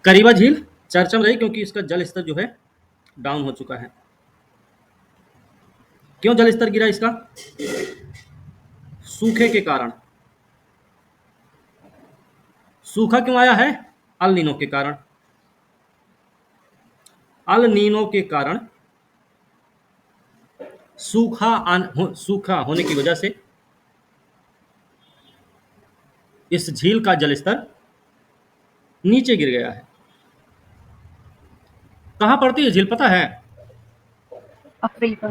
करीबा झील चर्चा में रही क्योंकि इसका जल स्तर जो है डाउन हो चुका है। क्यों जल स्तर गिरा इसका? सूखे के कारण। सूखा क्यों आया है? अल नीनो के कारण। अल नीनो के कारण सूखा होने की वजह से इस झील का जलस्तर नीचे गिर गया है। कहां पड़ती है झील पता है? अफ्रीका।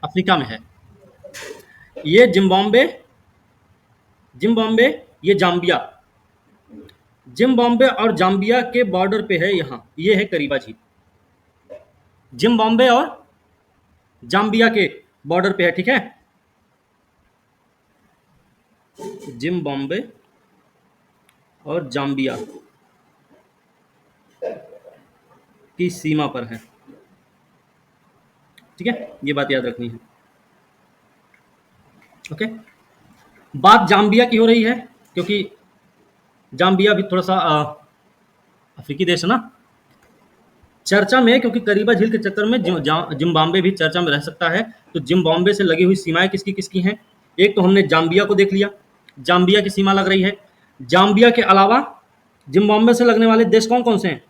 अफ्रीका में है। ये जिम्बाब्वे, ये जाम्बिया, जिम्बाब्वे और जाम्बिया के बॉर्डर पे है। यहां ये है करीबा झील। जिम्बाब्वे और जाम्बिया के बॉर्डर पे है, ठीक है। जिम्बाब्वे और जाम्बिया की सीमा पर है, ठीक है। ये बात याद रखनी है। ओके, बात जाम्बिया की हो रही है क्योंकि जाम्बिया भी थोड़ा सा अफ्रीकी देश है ना, चर्चा में, क्योंकि करीबा झील के चक्कर में जिम्बाब्वे भी चर्चा में रह सकता है। तो जिम्बाब्वे से लगी हुई सीमाएं किसकी किसकी हैं? एक तो हमने जाम्बिया को देख लिया, जाम्बिया की सीमा लग रही है। जाम्बिया के अलावा जिम्बाब्वे से लगने वाले देश कौन कौन से हैं?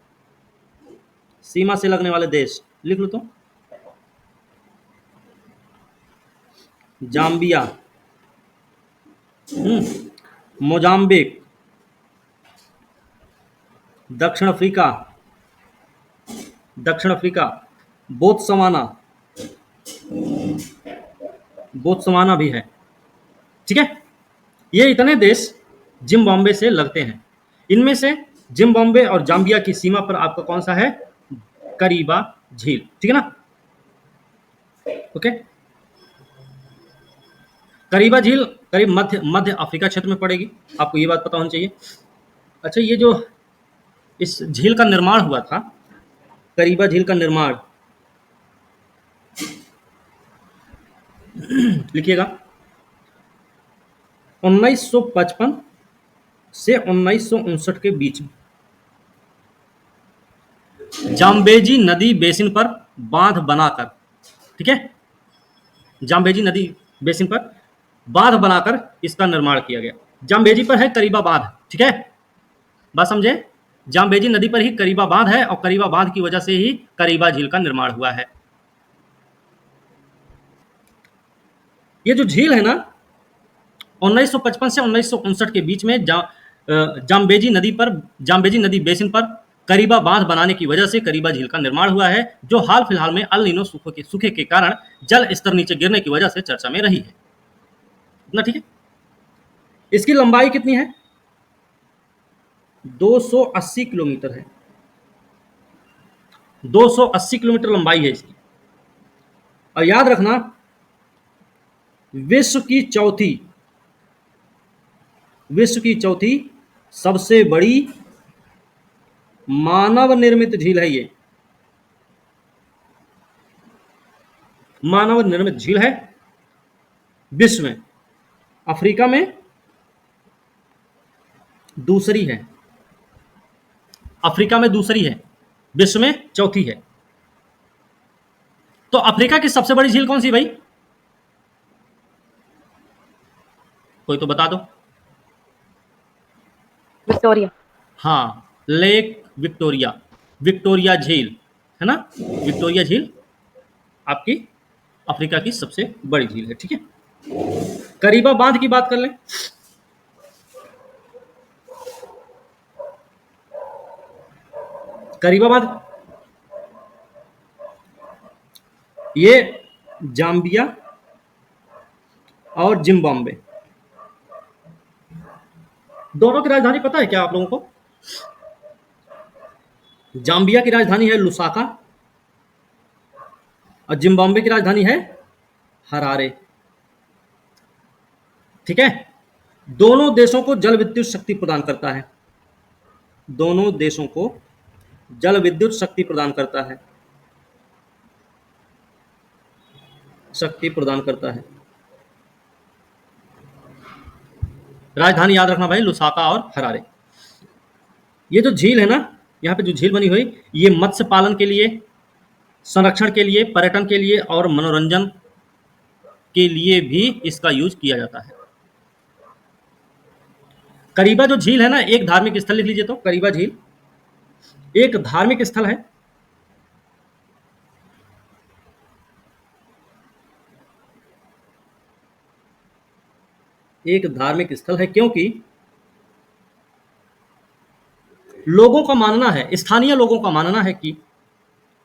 सीमा से लगने वाले देश लिख लो तो। जाम्बिया, मोजाम्बिक, दक्षिण अफ्रीका, बोत्सवाना, बोत्सवाना भी है, ठीक है। ये इतने देश जिम्बाब्वे से लगते हैं। इनमें से जिम्बाब्वे और जाम्बिया की सीमा पर आपका कौन सा है? करीबा झील, ठीक है ना। ओके, करीबा झील करीब मध्य मध्य अफ्रीका क्षेत्र में पड़ेगी, आपको ये बात पता होनी चाहिए। अच्छा, ये जो इस झील का निर्माण हुआ था, करीबा झील का निर्माण, लिखिएगा, 1955 से 1959 के बीच में जाम्बेजी नदी बेसिन पर बांध बनाकर, ठीक है, जाम्बेजी नदी बेसिन पर बांध बनाकर इसका निर्माण किया गया। जाम्बेजी पर है करीबा बांध, ठीक है, बात समझे। जाम्बेजी नदी पर ही करीबा बांध है और करीबा बांध की वजह से ही करीबा झील का निर्माण हुआ है। ये जो झील है ना, 1955 से 1959 के बीच में जाम्बेजी नदी बेसिन पर करीबा बांध बनाने की वजह से करीबा झील का निर्माण हुआ है, जो हाल फिलहाल में अल नीनो सूखे के कारण जल स्तर नीचे गिरने की वजह से चर्चा में रही है। इतना ठीक है। इसकी लंबाई कितनी है? 280 किलोमीटर है। 280 किलोमीटर लंबाई है इसकी। और याद रखना, विश्व की चौथी सबसे बड़ी मानव निर्मित झील है। ये मानव निर्मित झील है विश्व में। अफ्रीका में दूसरी है, अफ्रीका में दूसरी है, विश्व में चौथी है। तो अफ्रीका की सबसे बड़ी झील कौन सी भाई? कोई तो बता दो। विक्टोरिया। हाँ, लेक विक्टोरिया, विक्टोरिया झील है ना। विक्टोरिया झील आपकी अफ्रीका की सबसे बड़ी झील है, ठीक है। करीबा बांध की बात कर लें। करीबा बांध ये जाम्बिया और जिम्बाब्वे दोनों की राजधानी पता है क्या आप लोगों को? जाम्बिया की राजधानी है लुसाका और जिम्बाब्वे की राजधानी है हरारे, ठीक है। दोनों देशों को जल विद्युत शक्ति प्रदान करता है। दोनों देशों को जल विद्युत शक्ति प्रदान करता है, राजधानी याद रखना भाई, लुसाका और हरारे। ये जो झील है ना, यहाँ पे जो झील बनी हुई, ये मत्स्य पालन के लिए, संरक्षण के लिए, पर्यटन के लिए और मनोरंजन के लिए भी इसका यूज किया जाता है। करीबा जो झील है ना, एक धार्मिक स्थल, लिख लीजिए तो, करीबा झील एक धार्मिक स्थल है। एक धार्मिक स्थल है क्योंकि लोगों का मानना है, स्थानीय लोगों का मानना है कि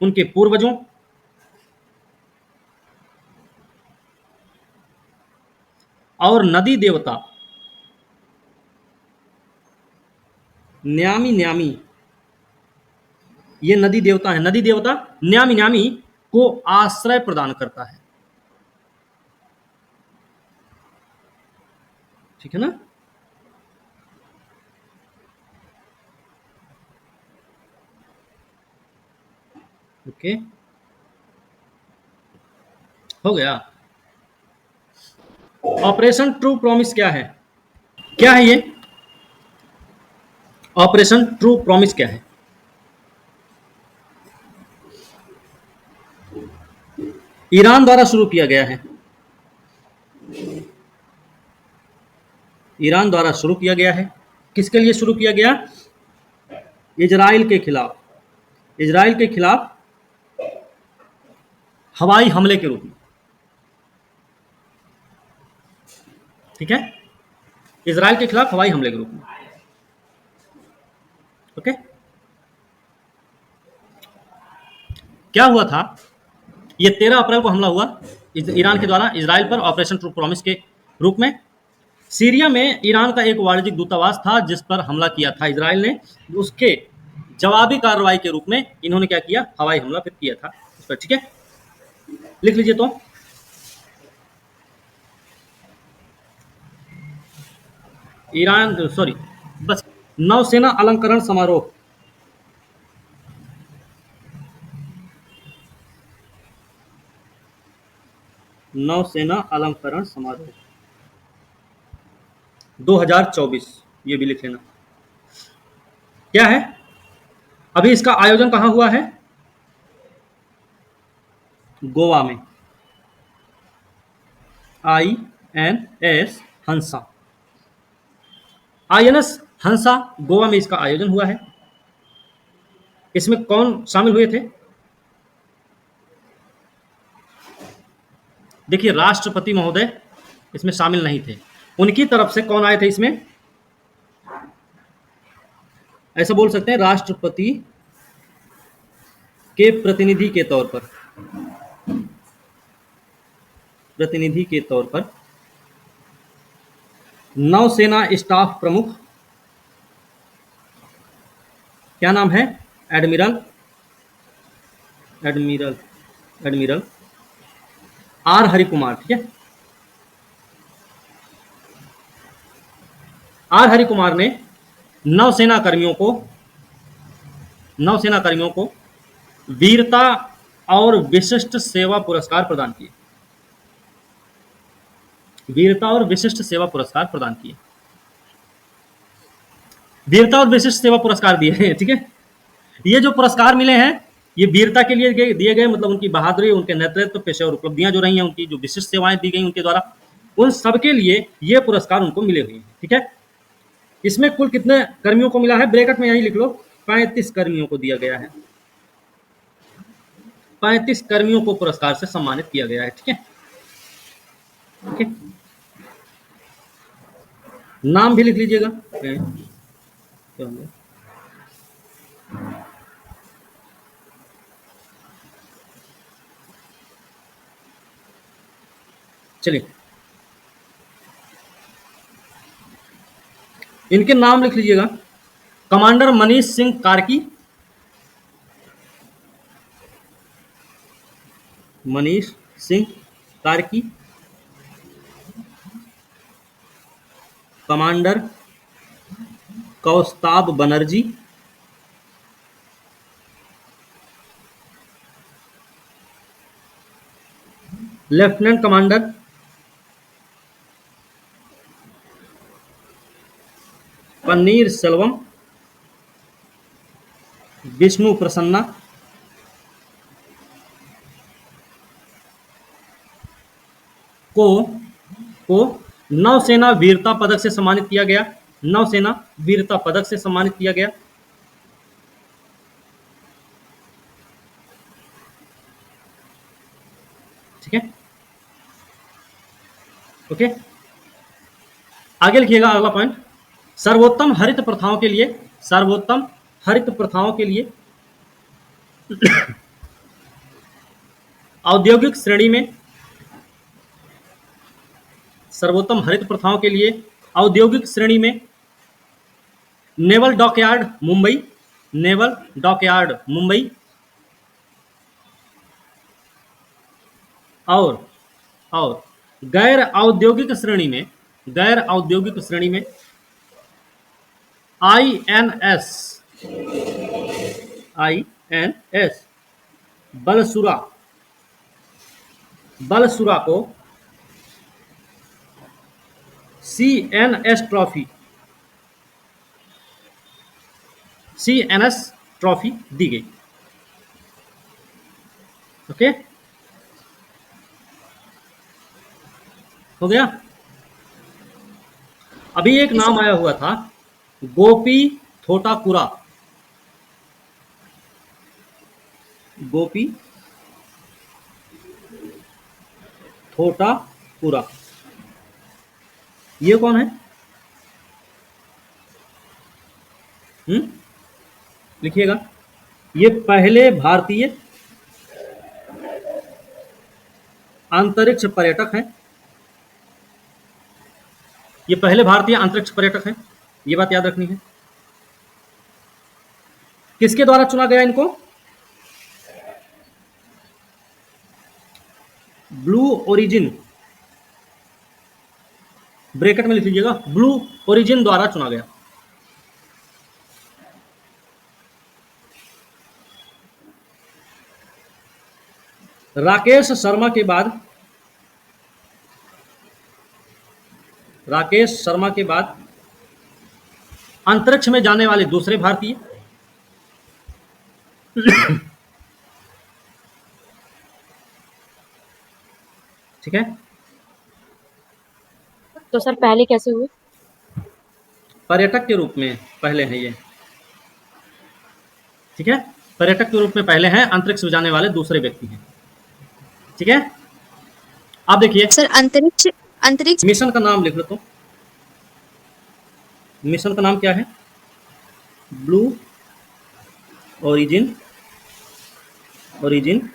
उनके पूर्वजों और नदी देवता न्यामी न्यामी, ये नदी देवता है, नदी देवता न्यामी न्यामी को आश्रय प्रदान करता है। ठीक है ना? ओके, हो गया। ऑपरेशन ट्रू प्रॉमिस क्या है? क्या है ये ऑपरेशन ट्रू प्रॉमिस? क्या है? ईरान द्वारा शुरू किया गया है। ईरान द्वारा शुरू किया गया है। किसके लिए शुरू किया गया? इजराइल के खिलाफ, इजराइल के खिलाफ हवाई हमले के रूप में। ठीक है, इजराइल के खिलाफ हवाई हमले के रूप में। ओके, क्या हुआ था? ये 13 अप्रैल को हमला हुआ ईरान के द्वारा इजराइल पर, ऑपरेशन ट्रू प्रॉमिस के रूप में। सीरिया में ईरान का एक वाणिज्यिक दूतावास था जिस पर हमला किया था इजराइल ने। उसके जवाबी कार्रवाई के रूप में इन्होंने क्या किया? हवाई हमला फिर किया था उस पर। ठीक है, लिख लीजिए तो, ईरान, सॉरी, बस, नौसेना अलंकरण समारोह। नौसेना अलंकरण समारोह 2024, ये भी लिख लेना। क्या है? अभी इसका आयोजन कहां हुआ है? गोवा में। INS हंसा, INS हंसा, गोवा में इसका आयोजन हुआ है। इसमें कौन शामिल हुए थे? देखिए, राष्ट्रपति महोदय इसमें शामिल नहीं थे। उनकी तरफ से कौन आए थे इसमें? ऐसा बोल सकते हैं, राष्ट्रपति के प्रतिनिधि के तौर पर, प्रतिनिधि के तौर पर नौसेना स्टाफ प्रमुख, क्या नाम है? Admiral, admiral, admiral R Harikumar. ठीक है, आर हरिकुमार ने नौसेना कर्मियों को, नौसेना कर्मियों को वीरता और विशिष्ट सेवा पुरस्कार प्रदान किए। वीरता और विशिष्ट सेवा पुरस्कार प्रदान किए। वीरता और विशिष्ट सेवा पुरस्कार दिए हैं। ठीक है, ये जो पुरस्कार मिले हैं ये वीरता के लिए दिए गए, मतलब उनकी बहादुरी, उनके नेतृत्व, पेशेवर उपलब्धियां जो रही हैं, उनकी जो विशिष्ट सेवाएं दी गई उनके द्वारा, उन सबके लिए ये पुरस्कार उनको मिले हुए हैं। ठीक है, इसमें कुल कितने कर्मियों को मिला है? ब्रैकेट में यही लिख लो, 35 कर्मियों को दिया गया है। 35 कर्मियों को पुरस्कार से सम्मानित किया गया है। ठीक है, ठीक है, नाम भी लिख लीजिएगा। चलिए, इनके नाम लिख लीजिएगा। Commander Manish Singh Karki, Manish Singh Karki. Commander Kaustubh Banerjee, lieutenant commander Panneer Selvam, Vishnu Prasanna को को नौसेना वीरता पदक से सम्मानित किया गया। नौसेना वीरता पदक से सम्मानित किया गया। ठीक है, ओके। आगे लिखिएगा अगला पॉइंट, सर्वोत्तम हरित प्रथाओं के लिए, सर्वोत्तम हरित प्रथाओं के लिए औद्योगिक श्रेणी में, सर्वोत्तम हरित प्रथाओं के लिए औद्योगिक श्रेणी में naval dockyard Mumbai, naval dockyard Mumbai, और गैर औद्योगिक श्रेणी में, गैर औद्योगिक श्रेणी में आईएनएस, आईएनएस बलसुरा, बलसुरा को सीएनएस ट्रॉफी, सीएनएस ट्रॉफी दी गई। ओके, हो गया। अभी एक नाम आया हुआ था, गोपी थोटाकुरा, गोपी थोटाकुरा, ये कौन है? लिखिएगा, ये पहले भारतीय अंतरिक्ष पर्यटक हैं, ये पहले भारतीय अंतरिक्ष पर्यटक हैं, ये बात याद रखनी है। किसके द्वारा चुना गया इनको? ब्लू ओरिजिन, ब्रैकेट में लिख लीजिएगा, ब्लू ओरिजिन द्वारा चुना गया। राकेश शर्मा के बाद, राकेश शर्मा के बाद अंतरिक्ष में जाने वाले दूसरे भारतीय, ठीक है। तो सर पहले कैसे हुए? पर्यटक के रूप में पहले हैं ये, ठीक है, पर्यटक के रूप में पहले हैं, अंतरिक्ष में जाने वाले दूसरे व्यक्ति हैं, ठीक है। आप देखिए सर अंतरिक्ष, अंतरिक्ष मिशन का नाम लिख लो तो, मिशन का नाम क्या है? Blue origin, origin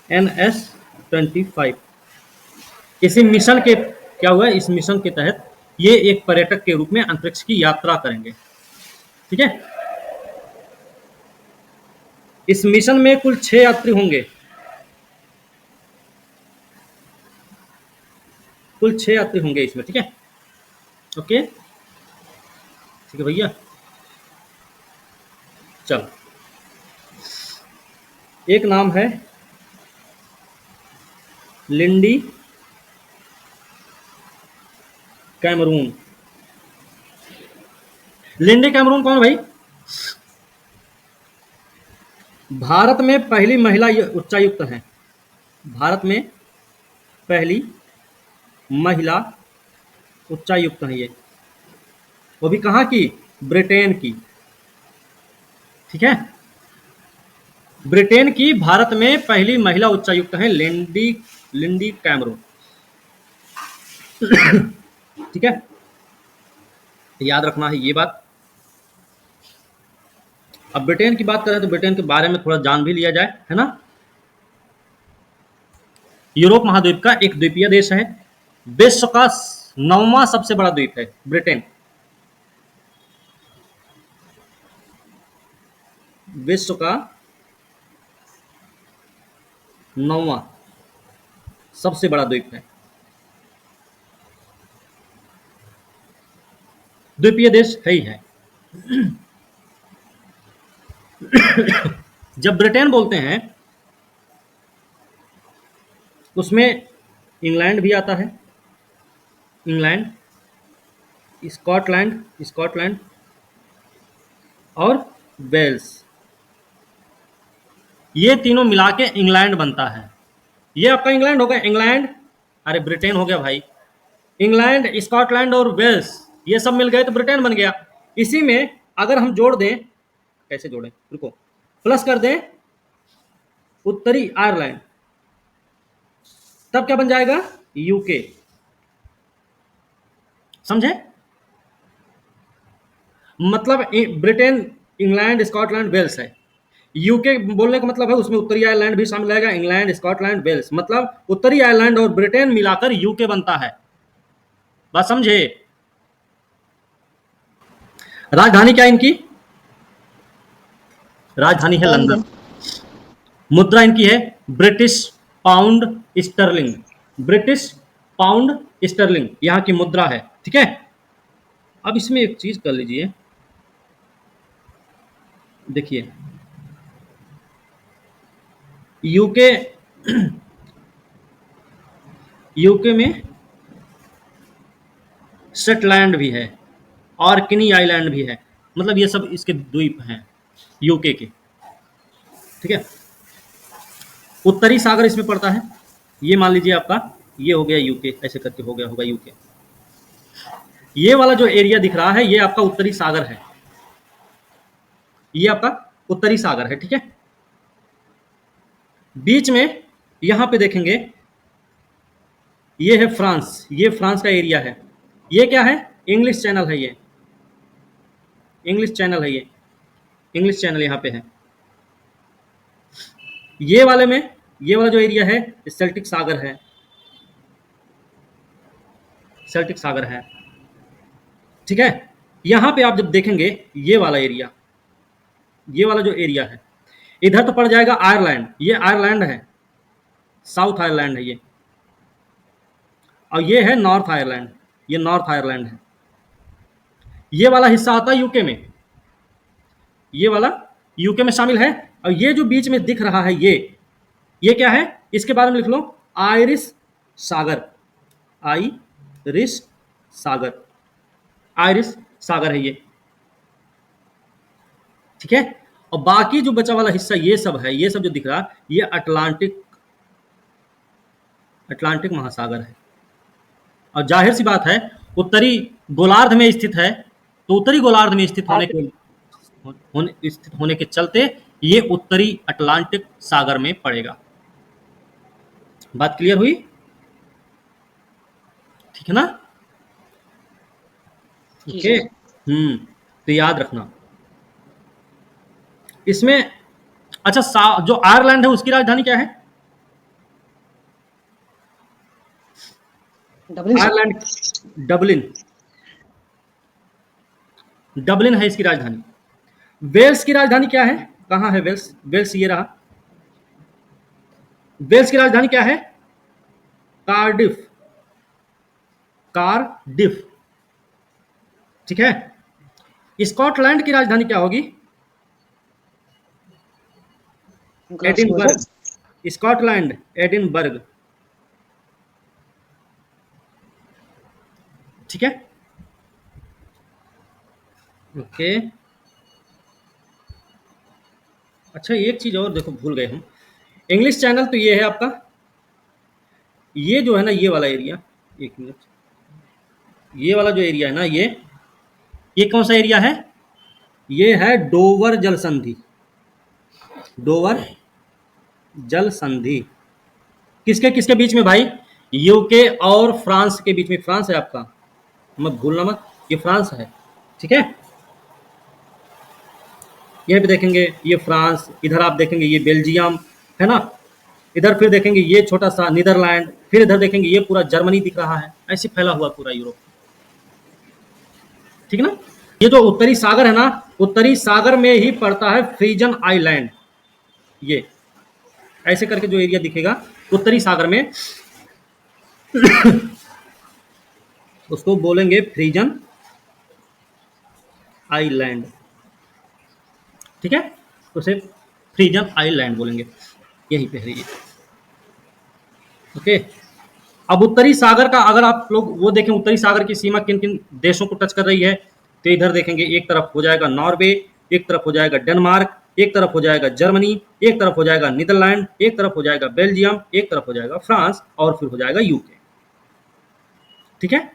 NS-25। इसी मिशन के क्या हुआ, इस मिशन के तहत ये एक पर्यटक के रूप में अंतरिक्ष की यात्रा करेंगे, ठीक है। इस मिशन में कुल 6 यात्री होंगे, कुल 6 यात्री होंगे इसमें, ठीक है, ओके, ठीक है भैया। चलो, एक नाम है लिंडी कैमरून। लिंडी कैमरून कौन भाई? भारत में पहली महिला उच्चायुक्त हैं, भारत में पहली महिला उच्चायुक्त हैं ये, वो भी कहाँ की? ब्रिटेन की, ठीक है, ब्रिटेन की भारत में पहली महिला उच्चायुक्त हैं लिंडी, लिंडी कैमरून, ठीक है, याद रखना है ये बात। अब ब्रिटेन की बात करें तो ब्रिटेन के बारे में थोड़ा जान भी लिया जाए, है ना। यूरोप महाद्वीप का एक द्वीपीय देश है, विश्व का 9वां सबसे बड़ा द्वीप है ब्रिटेन, विश्व का 9वां सबसे बड़ा द्वीप है, द्वीपीय देश है ही है। जब ब्रिटेन बोलते हैं उसमें इंग्लैंड भी आता है, इंग्लैंड, स्कॉटलैंड, स्कॉटलैंड और वेल्स, ये तीनों मिला के इंग्लैंड बनता है। ये आपका इंग्लैंड हो गया, इंग्लैंड, अरे ब्रिटेन हो गया भाई, इंग्लैंड, स्कॉटलैंड और वेल्स, ये सब मिल गए तो ब्रिटेन बन गया। इसी में अगर हम जोड़ दें, कैसे जोड़ें, रुको, प्लस कर दें उत्तरी आयरलैंड, तब क्या बन जाएगा, यूके। समझे? मतलब ब्रिटेन, इंग्लैंड, स्कॉटलैंड, वेल्स है। यूके बोलने का मतलब है उसमें उत्तरी आयरलैंड भी शामिल रहेगा, इंग्लैंड, स्कॉटलैंड, वेल्स, मतलब उत्तरी आयरलैंड और ब्रिटेन मिलाकर यूके बनता है। बात समझे? राजधानी क्या इनकी, राजधानी है लंदन। मुद्रा इनकी है British pound sterling, British pound sterling यहां की मुद्रा है। ठीक है, अब इसमें एक चीज कर लीजिए, देखिए यूके, यूके में शटलैंड भी है और किनी आइलैंड भी है, मतलब ये सब इसके द्वीप हैं यूके के। ठीक है, उत्तरी सागर इसमें पड़ता है, ये मान लीजिए आपका ये हो गया यूके, ऐसे करके हो गया होगा यूके। ये वाला जो एरिया दिख रहा है ये आपका उत्तरी सागर है, ये आपका उत्तरी सागर है। ठीक है, बीच में यहां पे देखेंगे ये है फ्रांस, ये फ्रांस का एरिया है। ये क्या है, इंग्लिश चैनल है, ये इंग्लिश चैनल है, ये इंग्लिश चैनल यहां पे है। ये वाले में, ये वाला जो एरिया है सेल्टिक सागर है, सेल्टिक सागर है। ठीक है, यहां पे आप जब देखेंगे ये वाला एरिया, ये वाला जो एरिया है इधर तो पड़ जाएगा आयरलैंड, ये आयरलैंड है, साउथ आयरलैंड है ये, और ये है नॉर्थ आयरलैंड, ये नॉर्थ आयरलैंड है। ये वाला हिस्सा आता है यूके में, ये वाला यूके में शामिल है। और ये जो बीच में दिख रहा है ये क्या है, इसके बारे में लिख लो, आयरिश सागर, आयरिश सागर, आयरिश सागर है ये। ठीक है, और बाकी जो बचा वाला हिस्सा ये सब है, ये सब जो दिख रहा ये अटलांटिक, अटलांटिक महासागर है। और जाहिर सी बात है उत्तरी गोलार्ध में स्थित है, तो उत्तरी गोलार्ध में स्थित होने के चलते ये उत्तरी अटलांटिक सागर में पड़ेगा। बात क्लियर हुई? ठीक है ना? ओके, तो याद रखना इसमें। अच्छा, जो आयरलैंड है उसकी राजधानी क्या है? आयरलैंड, डबलिन, डबलिन है इसकी राजधानी। वेल्स की राजधानी क्या है, कहां है वेल्स, वेल्स ये रहा, वेल्स की राजधानी क्या है, कार्डिफ, कार्डिफ। ठीक है, स्कॉटलैंड की राजधानी क्या होगी, एडिनबर्ग, स्कॉटलैंड एडिनबर्ग। ठीक है, ओके। अच्छा, एक चीज और देखो भूल गए हम, इंग्लिश चैनल तो ये है आपका, ये जो है ना ये वाला एरिया, एक मिनट, ये वाला जो एरिया है ना ये कौन सा एरिया है, ये है डोवर जल संधि, डोवर जल संधि। किसके किसके बीच में भाई, यूके और फ्रांस के बीच में, फ्रांस है आपका, मत भूलना मत, ये फ्रांस है। ठीक है, यहीं पे देखेंगे ये फ्रांस, इधर आप देखेंगे ये बेल्जियम है ना, इधर फिर देखेंगे ये छोटा सा नीदरलैंड, फिर इधर देखेंगे ये पूरा जर्मनी दिख रहा है, ऐसे फैला हुआ पूरा यूरोप। ठीक है ना, ये जो उत्तरी सागर है ना, उत्तरी सागर में ही पड़ता है फ्रीजन आइलैंड, ये ऐसे करके जो एरिया दिखेगा उत्तरी सागर में उसको बोलेंगे फ्रीजन आइलैंड। ठीक है, उसे फ्रीजन आइलैंड बोलेंगे, यहीं पे है ये। ओके, अब उत्तरी सागर का अगर आप लोग वो देखें, उत्तरी सागर की सीमा किन किन देशों को टच कर रही है, तो इधर देखेंगे एक तरफ हो जाएगा नॉर्वे, एक तरफ हो जाएगा डेनमार्क, एक तरफ हो जाएगा जर्मनी, एक तरफ हो जाएगा नीदरलैंड, एक तरफ हो जाएगा बेल्जियम, एक तरफ हो जाएगा फ्रांस और फिर हो जाएगा यूके। ठीक है,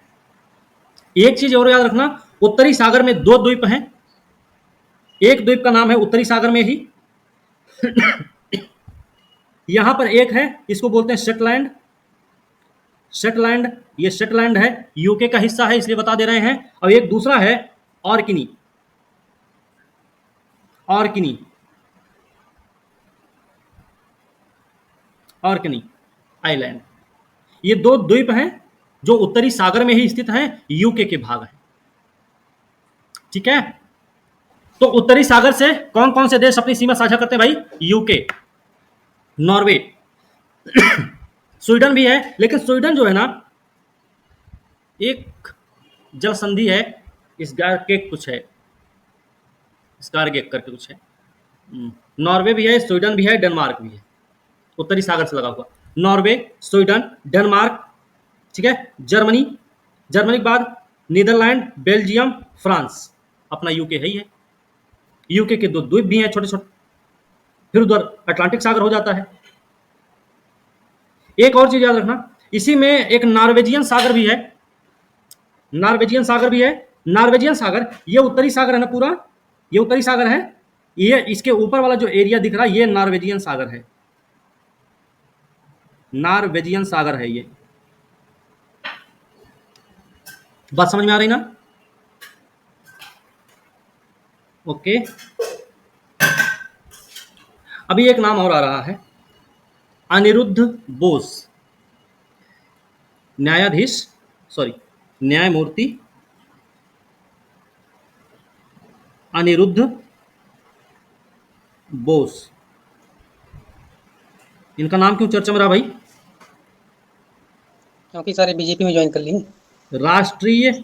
एक चीज और याद रखना, उत्तरी सागर में दो द्वीप हैं। एक द्वीप का नाम है उत्तरी सागर में ही, यहां पर एक है, इसको बोलते हैं शेटलैंड। शेटलैंड, ये शेटलैंड है, यूके का हिस्सा है इसलिए बता दे रहे हैं। और एक दूसरा है ऑर्किनी, ऑर्किनी, ऑर्किनी आइलैंड। ये दो द्वीप हैं जो उत्तरी सागर में ही स्थित हैं, यूके के भाग हैं। ठीक है, तो उत्तरी सागर से कौन कौन से देश अपनी सीमा साझा करते हैं भाई? यूके, नॉर्वे, स्वीडन भी है, लेकिन स्वीडन जो है ना, एक जल संधि है, इस के कुछ है, स्कारगेक करके कुछ है। नॉर्वे भी है, स्वीडन भी है, डेनमार्क भी है, उत्तरी सागर से लगा हुआ। नॉर्वे, स्वीडन, डेनमार्क, ठीक है, जर्मनी, जर्मनी के बाद नीदरलैंड, बेल्जियम, फ्रांस, अपना यूके है ही है। यूके के दो द्वीप भी हैं छोटे छोटे, फिर उधर अटलांटिक सागर हो जाता है। एक और चीज याद रखना, इसी में एक नॉर्वेजियन सागर भी है, नॉर्वेजियन सागर भी है। नॉर्वेजियन सागर, ये उत्तरी सागर है ना पूरा, ये उत्तरी सागर है, ये इसके ऊपर वाला जो एरिया दिख रहा है ये नॉर्वेजियन सागर है, नॉर्वेजियन सागर है ये। बात समझ में आ रही ना? ओके, अभी एक नाम और आ रहा है, अनिरुद्ध बोस, न्यायाधीश, सॉरी, न्यायमूर्ति अनिरुद्ध बोस। इनका नाम क्यों चर्चा में रहा भाई? क्योंकि सारे बीजेपी में ज्वाइन कर लिए। राष्ट्रीय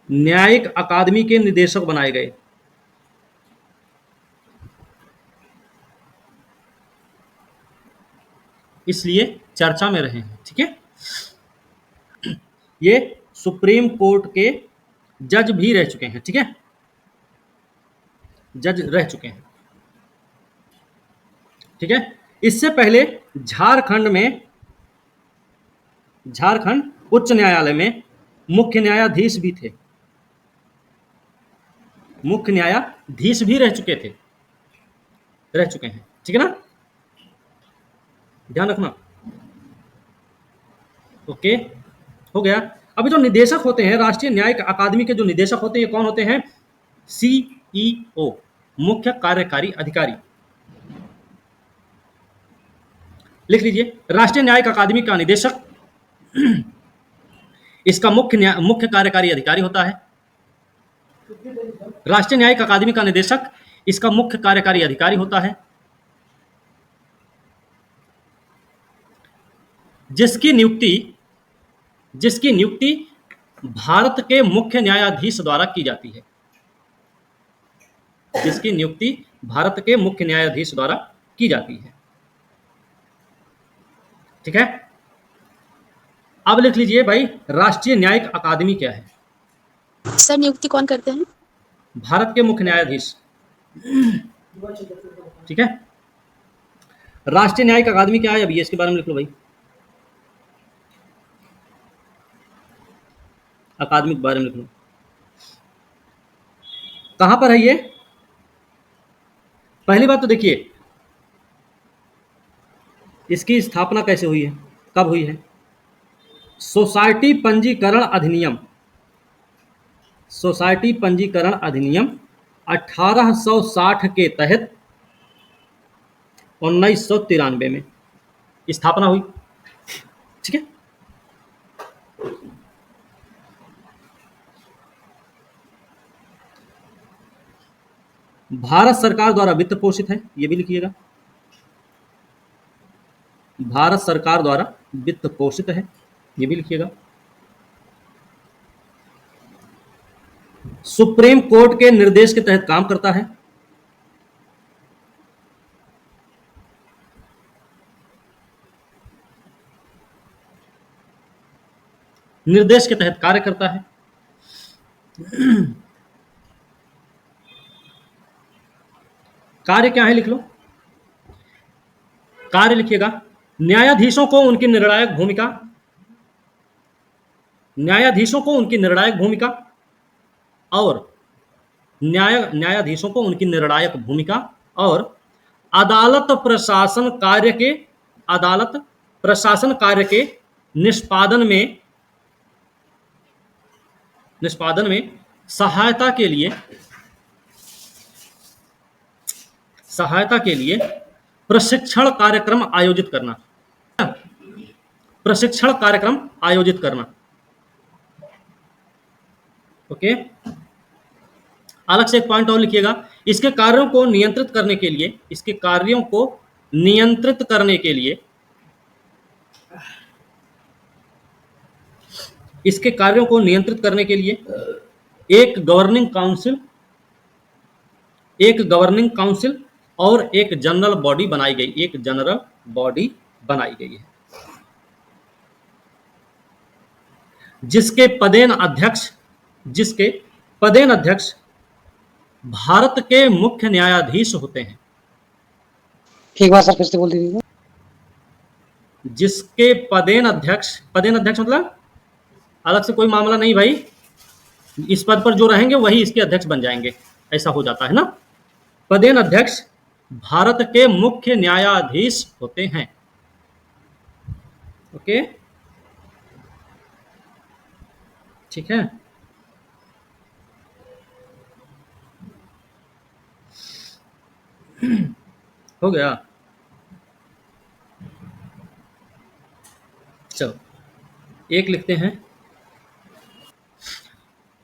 न्यायिक अकादमी के निदेशक बनाए गए। इसलिए चर्चा में रहे हैं। ठीक है, ये सुप्रीम कोर्ट के जज भी रह चुके हैं। ठीक है, जज रह चुके हैं। ठीक है, इससे पहले झारखंड उच्च न्यायालय में मुख्य न्यायाधीश भी थे, मुख्य न्यायाधीश भी रह चुके हैं। ठीक है ना, ध्यान रखना। ओके, हो गया। अभी जो निदेशक होते हैं, राष्ट्रीय न्यायिक अकादमी के जो निदेशक होते हैं, ये कौन होते हैं? सीईओ, मुख्य कार्यकारी अधिकारी। लिख लीजिए, राष्ट्रीय न्यायिक अकादमी का निदेशक इसका मुख्य कार्यकारी अधिकारी होता है। राष्ट्रीय न्यायिक अकादमी का निदेशक इसका मुख्य कार्यकारी अधिकारी होता है, जिसकी नियुक्ति भारत के मुख्य न्यायाधीश द्वारा की जाती है, जिसकी नियुक्ति भारत के मुख्य न्यायाधीश द्वारा की जाती है। ठीक है, अब लिख लीजिए भाई, राष्ट्रीय न्यायिक अकादमी क्या है? सर नियुक्ति कौन करते हैं? भारत के मुख्य न्यायाधीश। ठीक है, राष्ट्रीय न्यायिक अकादमी क्या है? अभी इसके बारे में लिख लो भाई, अकादमी के बारे में लिख लो। कहां पर है ये? पहली बात तो देखिए, इसकी स्थापना कैसे हुई है, कब हुई है? सोसाइटी पंजीकरण अधिनियम, सोसाइटी पंजीकरण अधिनियम 1860 के तहत 1993 में स्थापना हुई। ठीक है, भारत सरकार द्वारा वित्त पोषित है, ये भी लिखिएगा, भारत सरकार द्वारा वित्त पोषित है, ये भी लिखिएगा। सुप्रीम कोर्ट के निर्देश के तहत काम करता है, निर्देश के तहत कार्य करता है, कार्य क्या है लिख लो, कार्य लिखिएगा। न्यायाधीशों को उनकी निर्णायक भूमिका, न्यायाधीशों को उनकी निर्णायक भूमिका और न्यायाधीशों को उनकी निर्णायक भूमिका और अदालत प्रशासन कार्य के, अदालत प्रशासन कार्य के निष्पादन में, निष्पादन में सहायता के लिए, सहायता के लिए प्रशिक्षण कार्यक्रम आयोजित करना, प्रशिक्षण कार्यक्रम आयोजित करना। ओके, अलग से एक पॉइंट और लिखिएगा, इसके कार्यों को नियंत्रित करने के लिए, इसके कार्यों को नियंत्रित करने के लिए, इसके कार्यों को नियंत्रित करने के लिए एक गवर्निंग काउंसिल, एक गवर्निंग काउंसिल और एक जनरल बॉडी बनाई गई, एक जनरल बॉडी बनाई गई है, जिसके पदेन अध्यक्ष, जिसके पदेन अध्यक्ष भारत के मुख्य न्यायाधीश होते हैं। एक बार सर फिर से बोल दीजिएगा। जिसके पदेन अध्यक्ष, पदेन अध्यक्ष मतलब अलग से कोई मामला नहीं भाई, इस पद पर जो रहेंगे वही इसके अध्यक्ष बन जाएंगे, ऐसा हो जाता है ना। पदेन अध्यक्ष भारत के मुख्य न्यायाधीश होते हैं। ओके, ठीक है। हो गया, चलो एक लिखते हैं,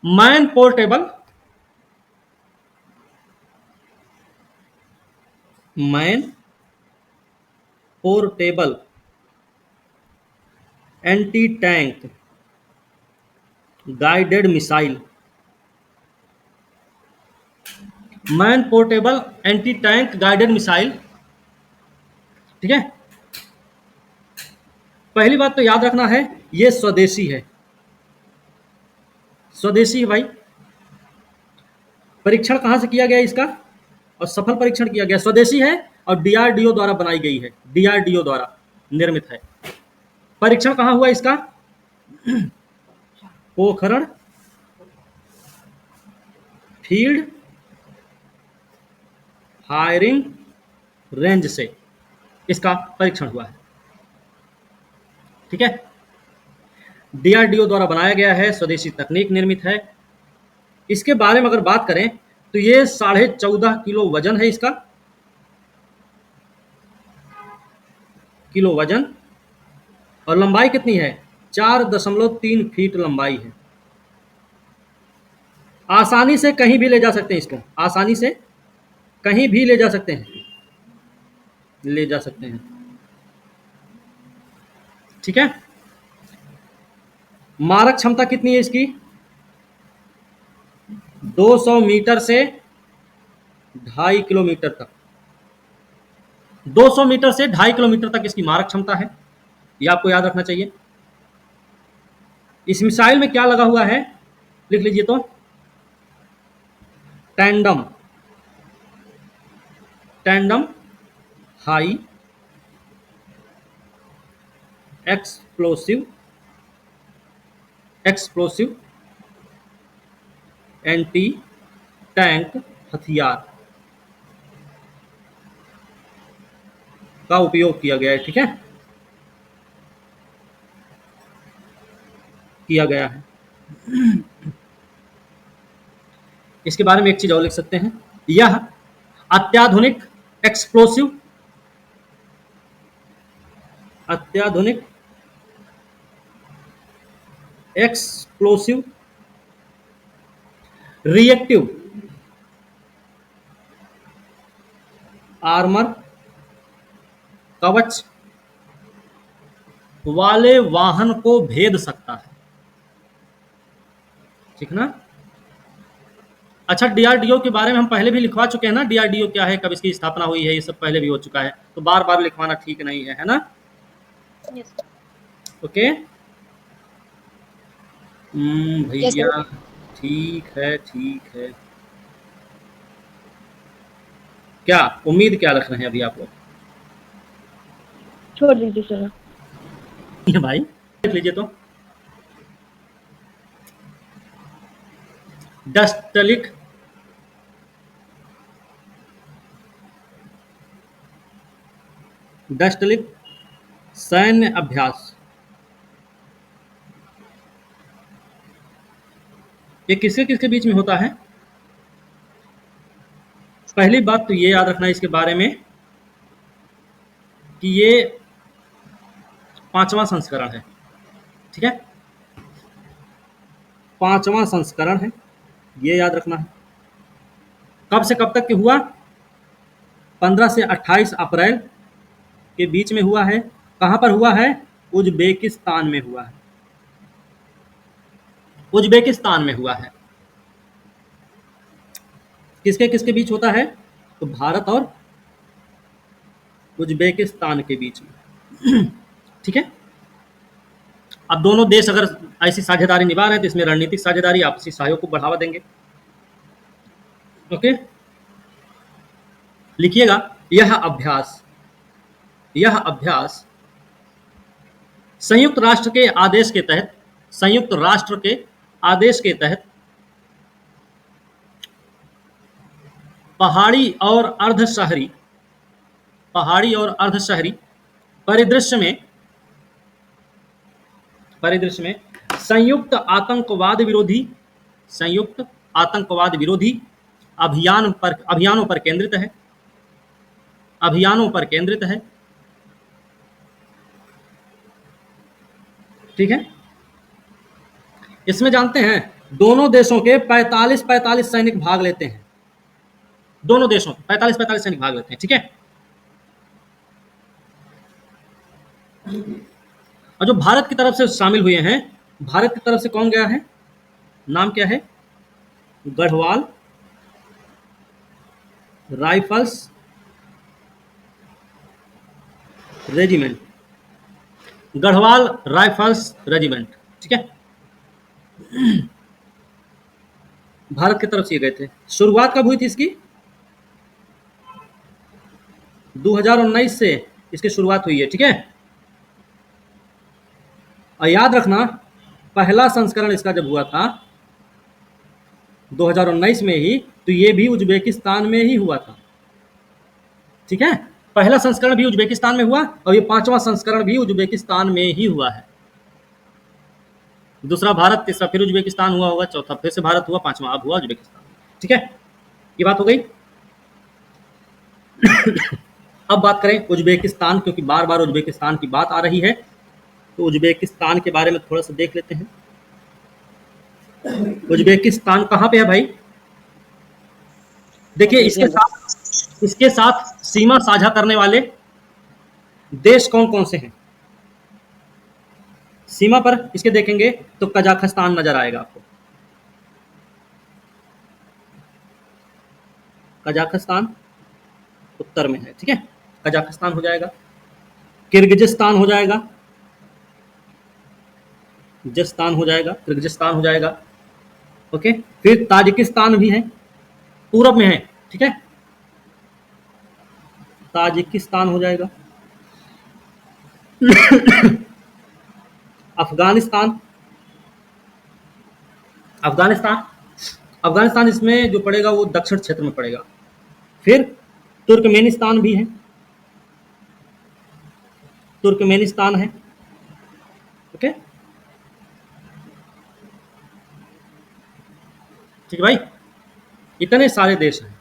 man portable, man portable anti tank guided missile, man portable anti tank guided missile. ठीक है, पहली बात तो याद रखना है ये स्वदेशी है, स्वदेशी है भाई। परीक्षण कहां से किया गया इसका, और सफल परीक्षण किया गया, स्वदेशी है और डीआरडीओ द्वारा बनाई गई है, डीआरडीओ द्वारा निर्मित है। परीक्षण कहां हुआ इसका, पोखरण फील्ड फायरिंग रेंज से इसका परीक्षण हुआ है। ठीक है, डीआरडीओ द्वारा बनाया गया है, स्वदेशी तकनीक निर्मित है। इसके बारे में अगर बात करें तो ये 14.5 किलो वजन है इसका, किलो वजन, और लंबाई कितनी है, 4.3 फीट लंबाई है। आसानी से कहीं भी ले जा सकते हैं इसको, आसानी से कहीं भी ले जा सकते हैं, ले जा सकते हैं। ठीक है, मारक क्षमता कितनी है इसकी, 200 मीटर से 2.5 किलोमीटर तक, 200 मीटर से 2.5 किलोमीटर तक इसकी मारक क्षमता है, ये आपको याद रखना चाहिए। इस मिसाइल में क्या लगा हुआ है लिख लीजिए तो, tandem, tandem high explosive, explosive anti tank हथियार का उपयोग किया गया है। ठीक है, किया गया है। इसके बारे में एक चीज और लिख सकते हैं, यह अत्याधुनिक एक्सप्लोसिव, अत्याधुनिक एक्सप्लोसिव रिएक्टिव आर्मर कवच वाले वाहन को भेद सकता है। ठीक ना। अच्छा, डीआरडीओ के बारे में हम पहले भी लिखवा चुके हैं ना, डीआरडीओ क्या है, कब इसकी स्थापना हुई है, ये सब पहले भी हो चुका है, तो बार बार लिखवाना ठीक नहीं है, है ना। Yes. ओके, Yes, भैया sir. ठीक है, ठीक है। क्या उम्मीद क्या रख रहे हैं अभी आप लोग? छोड़ दीजिए सर। ये भाई देख लीजिए तो। डस्टलिक डस्टलिक सैन्य अभ्यास, ये किसके किसके बीच में होता है? पहली बात तो ये याद रखना है इसके बारे में कि ये 5वां संस्करण है, ठीक है? 5वां संस्करण है, ये याद रखना है। कब से कब तक के हुआ? 15 से 28 अप्रैल के बीच में हुआ है। कहाँ पर हुआ है? उज्बेकिस्तान में हुआ है। उज्बेकिस्तान में हुआ है। किसके किसके बीच होता है? तो भारत और उज्बेकिस्तान के बीच में। ठीक है। अब दोनों देश अगर ऐसी साझेदारी निभा रहे हैं तो इसमें रणनीतिक साझेदारी, आपसी सहयोग को बढ़ावा देंगे। ओके, लिखिएगा, यह अभ्यास संयुक्त राष्ट्र के आदेश के तहत पहाड़ी और अर्ध शहरी परिदृश्य में संयुक्त आतंकवाद विरोधी अभियानों पर केंद्रित है। ठीक है। इसमें जानते हैं दोनों देशों के 45 सैनिक भाग लेते हैं। दोनों देशों 45 सैनिक भाग लेते हैं। ठीक है। और जो भारत की तरफ से शामिल हुए हैं, भारत की तरफ से कौन गया है? नाम क्या है? Garhwal rifles regiment. Garhwal rifles regiment. ठीक है। भारत की तरफ से गए थे। शुरुआत कब हुई थी इसकी? 2019 से इसकी शुरुआत हुई है। ठीक है। और याद रखना, पहला संस्करण इसका जब हुआ था 2019 में ही, तो ये भी उज्बेकिस्तान में ही हुआ था। ठीक है। पहला संस्करण भी उज्बेकिस्तान में हुआ और ये 5वां संस्करण भी उज्बेकिस्तान में ही हुआ है। दूसरा भारत, तीसरा फिर उज्बेकिस्तान हुआ होगा, चौथा फिर से भारत हुआ, 5वां अब हुआ उज्बेकिस्तान। ठीक है, ये बात हो गई। अब बात करें उज्बेकिस्तान, क्योंकि बार बार उज्बेकिस्तान की बात आ रही है, तो उज्बेकिस्तान के बारे में थोड़ा सा देख लेते हैं। उज्बेकिस्तान कहाँ पे है भाई? देखिए, इसके साथ सीमा साझा करने वाले देश कौन कौन से हैं? सीमा पर इसके देखेंगे तो कजाकिस्तान नजर आएगा आपको। कजाकिस्तान उत्तर में है। ठीक है, कजाकिस्तान हो जाएगा। किर्गिजिस्तान हो जाएगा, किर्गिजिस्तान हो जाएगा। ओके, फिर ताजिकिस्तान भी है, पूरब में है। ठीक है, ताजिकिस्तान हो जाएगा। अफगानिस्तान अफगानिस्तान इसमें जो पड़ेगा वो दक्षिण क्षेत्र में पड़ेगा। फिर तुर्कमेनिस्तान भी है, तुर्कमेनिस्तान है। ओके, ठीक है भाई, इतने सारे देश हैं।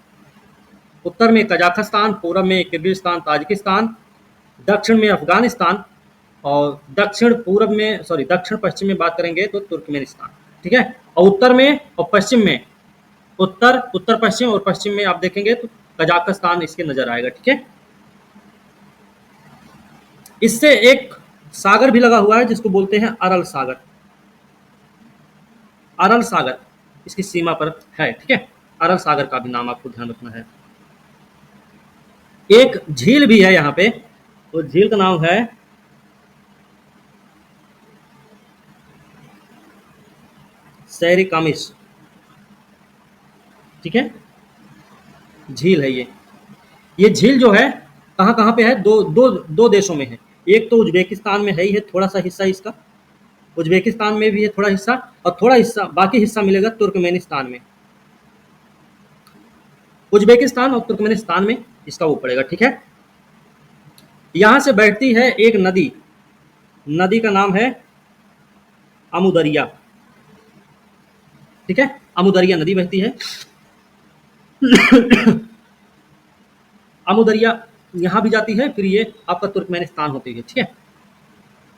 उत्तर में कजाकिस्तान, पूरब में किर्गिस्तान ताजिकिस्तान, दक्षिण में अफगानिस्तान, और दक्षिण पश्चिम में बात करेंगे तो तुर्कमेनिस्तान। ठीक है, और उत्तर में और पश्चिम में, उत्तर पश्चिम और पश्चिम में आप देखेंगे तो कजाकिस्तान इसके नजर आएगा। ठीक है, इससे एक सागर भी लगा हुआ है जिसको बोलते हैं अरल सागर। अरल सागर इसकी सीमा पर है। ठीक है, अरल सागर का भी नाम आपको ध्यान रखना है। एक झील भी है यहाँ पे, तो झील का नाम है सैरिकामिस। ठीक है, झील है ये। ये झील जो है कहाँ कहाँ पे है, दो देशों में है। एक तो उज्बेकिस्तान में है ही है, थोड़ा सा हिस्सा इसका उज्बेकिस्तान में भी है थोड़ा हिस्सा, और थोड़ा हिस्सा बाकी हिस्सा मिलेगा तुर्कमेनिस्तान में। उज्बेकिस्तान और तुर्कमेनिस्तान में इसका वो पड़ेगा, ठीक है। यहां से बहती है एक नदी, नदी का नाम है अमुदरिया, ठीक है। अमुदरिया नदी बहती है। अमुदरिया यहाँ भी जाती है, फिर ये आपका तुर्कमेनिस्तान होती है, ठीक है।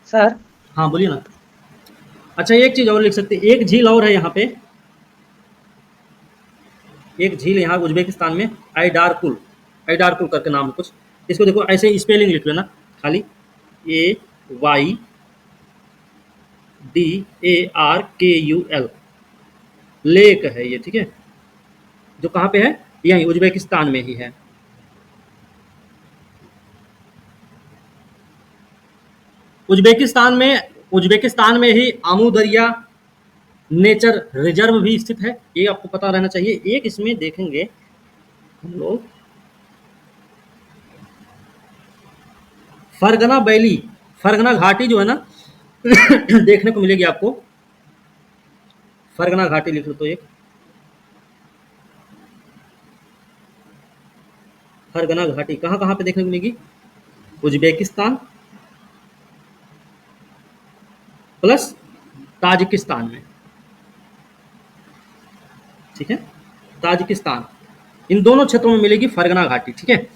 सर हाँ बोलिए ना। अच्छा एक चीज और लिख सकते हैं, एक झील और है यहाँ पे, एक झील यहाँ उज्बेकिस्तान में, आइडारकुल, आइडारकुल करके नाम है कुछ। इसको देखो ऐसे स्पेलिंग लिख लेना खाली, AYDARKUL, लेक है ये, ठीक है। जो कहाँ पे है, यहीं उज्बेकिस्तान में ही है। उज्बेकिस्तान में ही आमू दरिया नेचर रिजर्व भी स्थित है, ये आपको पता रहना चाहिए। एक इसमें देखेंगे हम लोग फरगना वैली, फरगना घाटी जो है ना देखने को मिलेगी आपको। फरगना घाटी लिख लो तो, एक फरगना घाटी कहाँ कहाँ पे देखने को मिलेगी, उज्बेकिस्तान प्लस ताजिकिस्तान में, ठीक है। ताजिकिस्तान, इन दोनों क्षेत्रों में मिलेगी फरगना घाटी, ठीक है।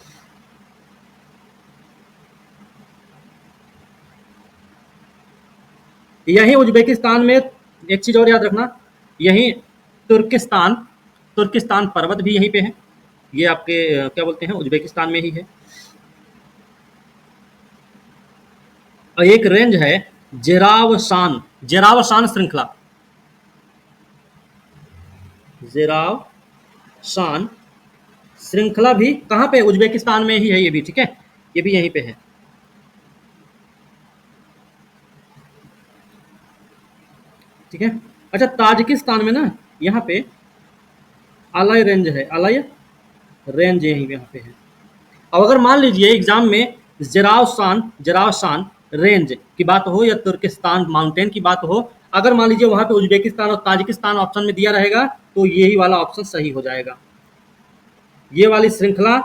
यही उज्बेकिस्तान में एक चीज और याद रखना, यही तुर्किस्तान, तुर्किस्तान पर्वत भी यहीं पे है, ये आपके क्या बोलते हैं उज्बेकिस्तान में ही है। और एक रेंज है जेरावशान, जेरावशान श्रृंखला, जेरावशान श्रृंखला भी कहाँ पे, उज्बेकिस्तान में ही है ये भी, ठीक है। ये भी यहीं पे है, ठीक है। अच्छा ताजिकिस्तान में ना यहाँ पे अलाय रेंज है, अलाय रेंज यहीं यहाँ पे है। अब अगर मान लीजिए एग्जाम में जेरावशान रेंज की बात हो या तुर्किस्तान माउंटेन की बात हो, अगर मान लीजिए वहां पे उज्बेकिस्तान और ताजिकिस्तान ऑप्शन में दिया रहेगा तो यही वाला ऑप्शन सही हो जाएगा। ये वाली श्रृंखला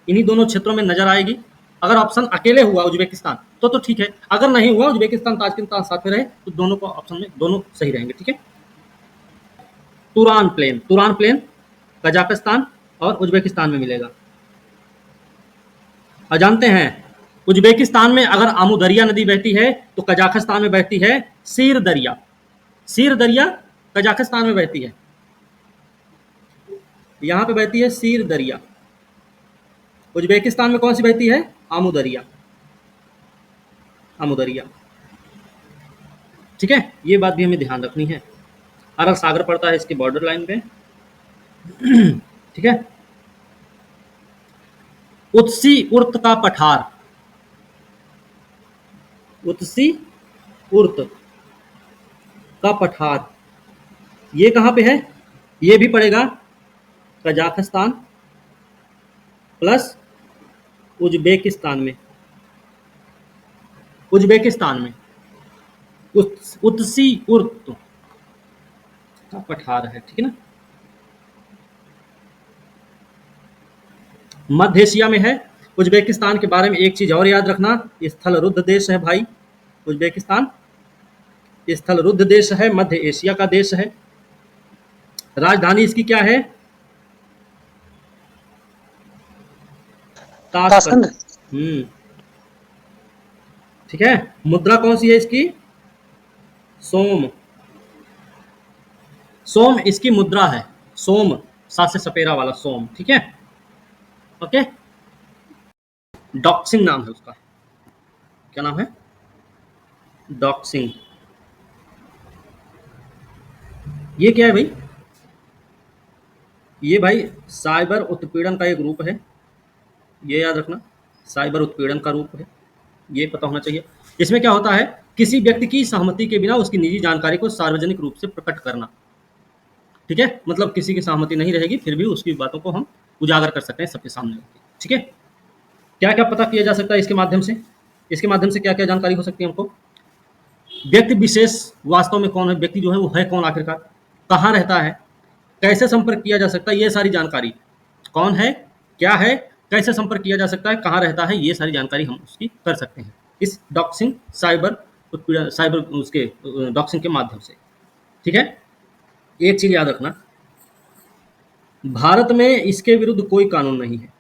इन्हीं दोनों क्षेत्रों में नजर आएगी। अगर ऑप्शन अकेले हुआ उज्बेकिस्तान तो ठीक है, अगर नहीं हुआ उज्बेकिस्तान ताजिकिस्तान साथ में रहे तो दोनों को ऑप्शन में दोनों सही रहेंगे, ठीक है। Turan plain, Turan plain Kazakhstan और उज्बेकिस्तान में मिलेगा। और जानते हैं उज्बेकिस्तान में अगर आमुदरिया नदी बहती है तो कजाकिस्तान में बहती है सीर दरिया, सीर दरिया कजाकिस्तान में बहती है, यहां पे बहती है सीर दरिया। उज्बेकिस्तान में कौन सी बहती है, आमुदरिया, आमुदरिया, ठीक है। ये बात भी हमें ध्यान रखनी है। अरब सागर पड़ता है इसके बॉर्डर लाइन पे, ठीक है। उत्सी उर्त का पठार, उत्सी उर्त का पठार ये कहाँ पे है, ये भी पड़ेगा कजाकिस्तान प्लस उज्बेकिस्तान में, उज्बेकिस्तान में उत्सी उर्त का पठार है, ठीक है ना। मध्य एशिया में है। उज्बेकिस्तान के बारे में एक चीज और याद रखना, स्थल रुद्ध देश है भाई, उज्बेकिस्तान स्थल रुद्ध देश है, मध्य एशिया का देश है। राजधानी इसकी क्या है, ताशकंद, ठीक है। मुद्रा कौन सी है इसकी, सोम, सोम इसकी मुद्रा है, सोम सा से सपेरा वाला सोम, ठीक है। ओके, डॉक्सिंग नाम है उसका, क्या नाम है, डॉक्सिंग। ये क्या है भाई, ये भाई साइबर उत्पीड़न का एक रूप है, ये याद रखना, साइबर उत्पीड़न का रूप है, ये पता होना चाहिए। इसमें क्या होता है, किसी व्यक्ति की सहमति के बिना उसकी निजी जानकारी को सार्वजनिक रूप से प्रकट करना, ठीक है। मतलब किसी की सहमति नहीं रहेगी फिर भी उसकी बातों को हम उजागर कर सकते हैं सबके सामने। ठीक है, क्या क्या पता किया जा सकता है इसके माध्यम से? इसके माध्यम से क्या क्या जानकारी हो सकती है हमको? व्यक्ति विशेष वास्तव में कौन है, व्यक्ति जो है वो है कौन आखिरकार, कहाँ रहता है, कैसे संपर्क किया जा सकता है, ये सारी जानकारी, कौन है, क्या है, कैसे संपर्क किया जा सकता है, कहाँ रहता है, ये सारी जानकारी हम उसकी कर सकते हैं इस डॉक्सिंग साइबर उसके डॉक्सिंग के माध्यम से। ठीक है, एक चीज याद रखना, भारत में इसके विरुद्ध कोई कानून नहीं है।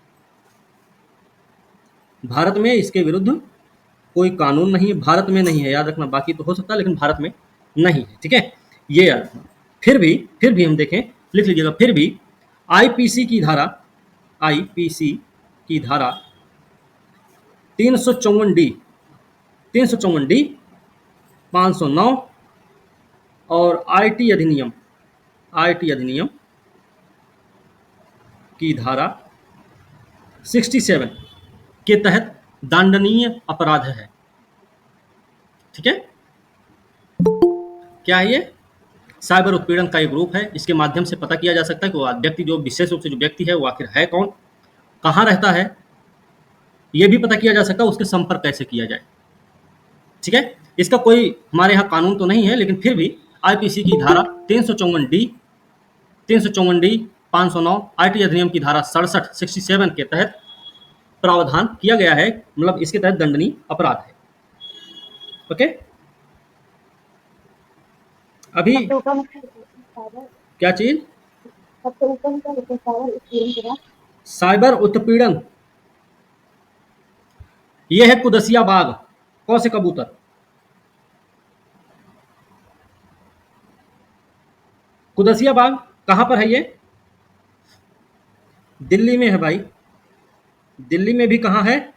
भारत में इसके विरुद्ध कोई कानून नहीं है, भारत में नहीं है, याद रखना। बाकी तो हो सकता है लेकिन भारत में नहीं है। ठीक है, ये याद रखना। फिर भी हम देखें, लिख लीजिएगा, फिर भी आईपीसी की धारा 354 डी 509 और आईटी अधिनियम की धारा 67 के तहत दंडनीय अपराध है। ठीक है, क्या है ये? साइबर उत्पीड़न का एक रूप है। इसके माध्यम से पता किया जा सकता है कि वो व्यक्ति, जो विशेष रूप से जो व्यक्ति है वो आखिर है कौन, कहाँ रहता है, ये भी पता किया जा सकता है, उसके संपर्क कैसे किया जाए। ठीक है, इसका कोई हमारे यहाँ कानून तो नहीं है, लेकिन फिर भी आईपीसी की धारा 354 डी 509 आईटी अधिनियम की धारा 67 के तहत प्रावधान किया गया है, मतलब इसके तहत दंडनीय अपराध है। ओके, अभी क्या चीज? साइबर उत्पीड़न, ये है कुदसिया बाग, कौन से कबूतर, कुदसिया बाग कहां पर है ये? दिल्ली में है भाई। दिल्ली में भी कहां है?